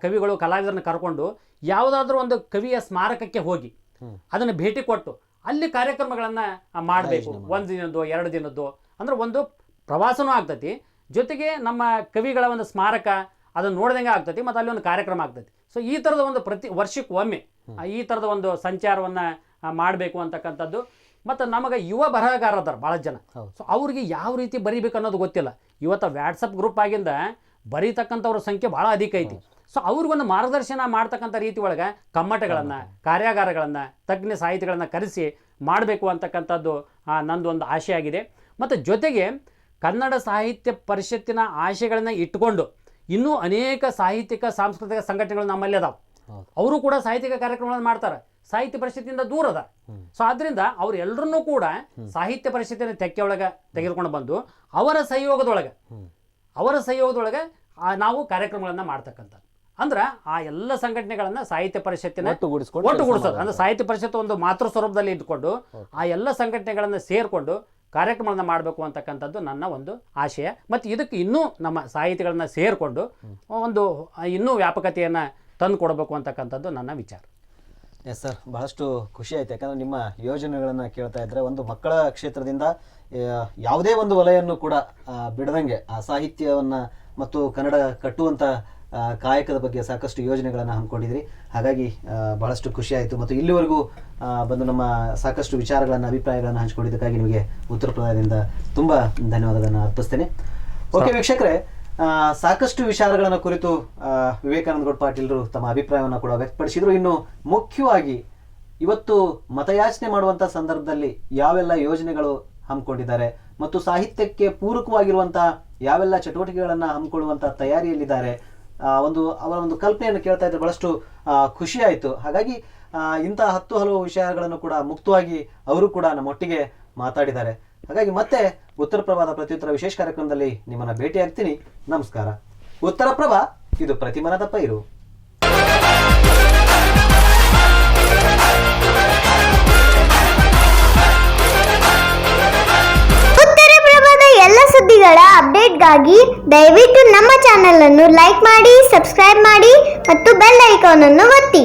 ಕವಿಗಳು ಕಲಾವಿದರನ್ನು ಕರ್ಕೊಂಡು ಯಾವುದಾದ್ರೂ ಒಂದು ಕವಿಯ ಸ್ಮಾರಕಕ್ಕೆ ಹೋಗಿ ಅದನ್ನು ಭೇಟಿ ಕೊಟ್ಟು ಅಲ್ಲಿ ಕಾರ್ಯಕ್ರಮಗಳನ್ನು ಮಾಡಬೇಕು. 1 ದಿನದ್ದು 2 ದಿನದ್ದು ಅಂದ್ರೆ ಒಂದು ಪ್ರವಾಸನೂ ಆಗ್ತೈತಿ, ಜೊತೆಗೆ ನಮ್ಮ ಕವಿಗಳ ಒಂದು ಸ್ಮಾರಕ ಅದನ್ನು ನೋಡ್ದಂಗೆ ಆಗ್ತೈತಿ, ಮತ್ತು ಅಲ್ಲಿ ಒಂದು ಕಾರ್ಯಕ್ರಮ ಆಗ್ತೈತಿ. ಸೊ ಈ ಥರದ ಒಂದು ವರ್ಷಕ್ಕೆ ಒಮ್ಮೆ ಈ ಥರದ ಒಂದು ಸಂಚಾರವನ್ನು ಮಾಡಬೇಕು ಅಂತಕ್ಕಂಥದ್ದು. ಮತ್ತು ನಮಗೆ ಯುವ ಬರಹಗಾರದಾರ ಭಾಳ ಜನ. ಸೊ ಅವ್ರಿಗೆ ಯಾವ ರೀತಿ ಬರೀಬೇಕು ಅನ್ನೋದು ಗೊತ್ತಿಲ್ಲ. ಇವತ್ತು ವ್ಯಾಟ್ಸಪ್ ಗ್ರೂಪ್ ಆಗಿಂದ ಬರೀತಕ್ಕಂಥವ್ರ ಸಂಖ್ಯೆ ಭಾಳ ಅಧಿಕ ಐತಿ. ಸೊ ಅವ್ರಿಗೊಂದು ಮಾರ್ಗದರ್ಶನ ಮಾಡ್ತಕ್ಕಂಥ ರೀತಿ ಒಳಗೆ ಕಮ್ಮಟಗಳನ್ನು, ಕಾರ್ಯಾಗಾರಗಳನ್ನು, ತಜ್ಞ ಸಾಹಿತಿಗಳನ್ನು ಕರೆಸಿ ಮಾಡಬೇಕು ಅಂತಕ್ಕಂಥದ್ದು ನಂದು ಒಂದು ಆಶೆ ಆಗಿದೆ. ಮತ್ತು ಜೊತೆಗೆ ಕನ್ನಡ ಸಾಹಿತ್ಯ ಪರಿಷತ್ತಿನ ಆಶೆಗಳನ್ನು ಇಟ್ಟುಕೊಂಡು ಇನ್ನೂ ಅನೇಕ ಸಾಹಿತ್ಯಿಕ ಸಾಂಸ್ಕೃತಿಕ ಸಂಘಟನೆಗಳು ನಮ್ಮಲ್ಲಿ ಅದಾವೆ. ಅವರು ಕೂಡ ಸಾಹಿತ್ಯಿಕ ಕಾರ್ಯಕ್ರಮಗಳನ್ನು ಮಾಡ್ತಾರೆ, ಸಾಹಿತ್ಯ ಪರಿಷತ್ತಿನಿಂದ ದೂರ ಅದ. ಸೊ ಆದ್ದರಿಂದ ಅವರೆಲ್ಲರನ್ನೂ ಕೂಡ ಸಾಹಿತ್ಯ ಪರಿಷತ್ತಿನ ತೆಕ್ಕೆಯೊಳಗೆ ತೆಗೆದುಕೊಂಡು ಬಂದು ಅವರ ಸಹಯೋಗದೊಳಗೆ ನಾವು ಕಾರ್ಯಕ್ರಮಗಳನ್ನು ಮಾಡ್ತಕ್ಕಂಥದ್ದು. ಅಂದ್ರೆ ಆ ಎಲ್ಲ ಸಂಘಟನೆಗಳನ್ನು ಸಾಹಿತ್ಯ ಪರಿಷತ್ತಿನ ಒಟ್ಟುಗೂಡಿಸೋದು. ಅಂದ್ರೆ ಸಾಹಿತ್ಯ ಪರಿಷತ್ತು ಒಂದು ಮಾತೃ ಸ್ವರೂಪದಲ್ಲಿ ಇದ್ದುಕೊಂಡು ಆ ಎಲ್ಲ ಸಂಘಟನೆಗಳನ್ನು ಸೇರಿಕೊಂಡು ಕಾರ್ಯಕ್ರಮಗಳನ್ನು ಮಾಡಬೇಕು ಅಂತಕ್ಕಂಥದ್ದು ನನ್ನ ಒಂದು ಆಶಯ. ಮತ್ತು ಇದಕ್ಕೆ ಇನ್ನೂ ನಮ್ಮ ಸಾಹಿತಿಗಳನ್ನ ಸೇರಿಕೊಂಡು ಒಂದು ಇನ್ನೂ ವ್ಯಾಪಕತೆಯನ್ನು ತಂದು ಕೊಡಬೇಕು ಅಂತಕ್ಕಂಥದ್ದು ನನ್ನ ವಿಚಾರ. ಎಸ್ ಸರ್, ಬಹಳಷ್ಟು ಖುಷಿ ಆಯ್ತು. ಯಾಕಂದರೆ ನಿಮ್ಮ ಯೋಜನೆಗಳನ್ನು ಕೇಳ್ತಾ ಇದ್ದರೆ ಒಂದು ಮಕ್ಕಳ ಕ್ಷೇತ್ರದಿಂದ ಯಾವುದೇ ಒಂದು ವಲಯನ್ನು ಕೂಡ ಬಿಡದಂಗೆ ಆ ಸಾಹಿತ್ಯವನ್ನು ಮತ್ತು ಕನ್ನಡ ಕಟ್ಟುವಂಥ ಕಾಯಕದ ಬಗ್ಗೆ ಸಾಕಷ್ಟು ಯೋಜನೆಗಳನ್ನು ಹಮ್ಮಿಕೊಂಡಿದ್ರಿ. ಹಾಗಾಗಿ ಬಹಳಷ್ಟು ಖುಷಿ ಆಯಿತು. ಮತ್ತು ಇಲ್ಲಿವರೆಗೂ ಬಂದು ನಮ್ಮ ಸಾಕಷ್ಟು ವಿಚಾರಗಳನ್ನು, ಅಭಿಪ್ರಾಯಗಳನ್ನು ಹಂಚಿಕೊಂಡಿದ್ದಕ್ಕಾಗಿ ನಿಮಗೆ ಉತ್ತರ ಪ್ರದೇಶದಿಂದ ತುಂಬ ಧನ್ಯವಾದಗಳನ್ನು ಅರ್ಪಿಸ್ತೇನೆ. ಓಕೆ ವೀಕ್ಷಕರೇ, ಸಾಕಷ್ಟು ವಿಚಾರಗಳನ್ನು ಕುರಿತು ವಿವೇಕಾನಂದ ಗೌಡ ಪಾಟೀಲರು ತಮ್ಮ ಅಭಿಪ್ರಾಯವನ್ನು ಕೂಡ ವ್ಯಕ್ತಪಡಿಸಿದರು. ಇನ್ನು ಮುಖ್ಯವಾಗಿ ಇವತ್ತು ಮತಯಾಚನೆ ಮಾಡುವಂಥ ಸಂದರ್ಭದಲ್ಲಿ ಯಾವೆಲ್ಲ ಯೋಜನೆಗಳು ಹಮ್ಮಿಕೊಂಡಿದ್ದಾರೆ ಮತ್ತು ಸಾಹಿತ್ಯಕ್ಕೆ ಪೂರಕವಾಗಿರುವಂಥ ಯಾವೆಲ್ಲ ಚಟುವಟಿಕೆಗಳನ್ನು ಹಮ್ಮಿಕೊಳ್ಳುವಂಥ ತಯಾರಿಯಲ್ಲಿದ್ದಾರೆ ಅವರ ಒಂದು ಕಲ್ಪನೆಯನ್ನು ಕೇಳ್ತಾ ಇದ್ರೆ ಬಹಳಷ್ಟು ಖುಷಿ ಆಯಿತು. ಹಾಗಾಗಿ ಇಂಥ ಹಲವು ವಿಷಯಗಳನ್ನು ಕೂಡ ಮುಕ್ತವಾಗಿ ಅವರು ಕೂಡ ನಮ್ಮೊಟ್ಟಿಗೆ ಮಾತಾಡಿದ್ದಾರೆ. ಹಾಗಾಗಿ ಮತ್ತೆ ಉತ್ತರ ಪ್ರಭಾದ ಪ್ರತ್ಯುತ್ತರ ವಿಶೇಷ ಕಾರ್ಯಕ್ರಮದಲ್ಲಿ ನಿಮ್ಮನ್ನ ಭೇಟಿಯಾಗ್ತೀನಿ. ನಮಸ್ಕಾರ. ಉತ್ತರ ಪ್ರಭಾ, ಇದು ಪ್ರತಿಮನದ ಪೈರು. ಉತ್ತರ ಪ್ರಭಾದ ಎಲ್ಲ ಸುದ್ದಿಗಳ ಅಪ್ಡೇಟ್ಗಾಗಿ ದಯವಿಟ್ಟು ನಮ್ಮ ಚಾನೆಲ್ ಅನ್ನು ಲೈಕ್ ಮಾಡಿ, ಸಬ್ಸ್ಕ್ರೈಬ್ ಮಾಡಿ ಮತ್ತು ಬೆಲ್ ಐಕಾನ್ ಅನ್ನು ಒತ್ತಿ.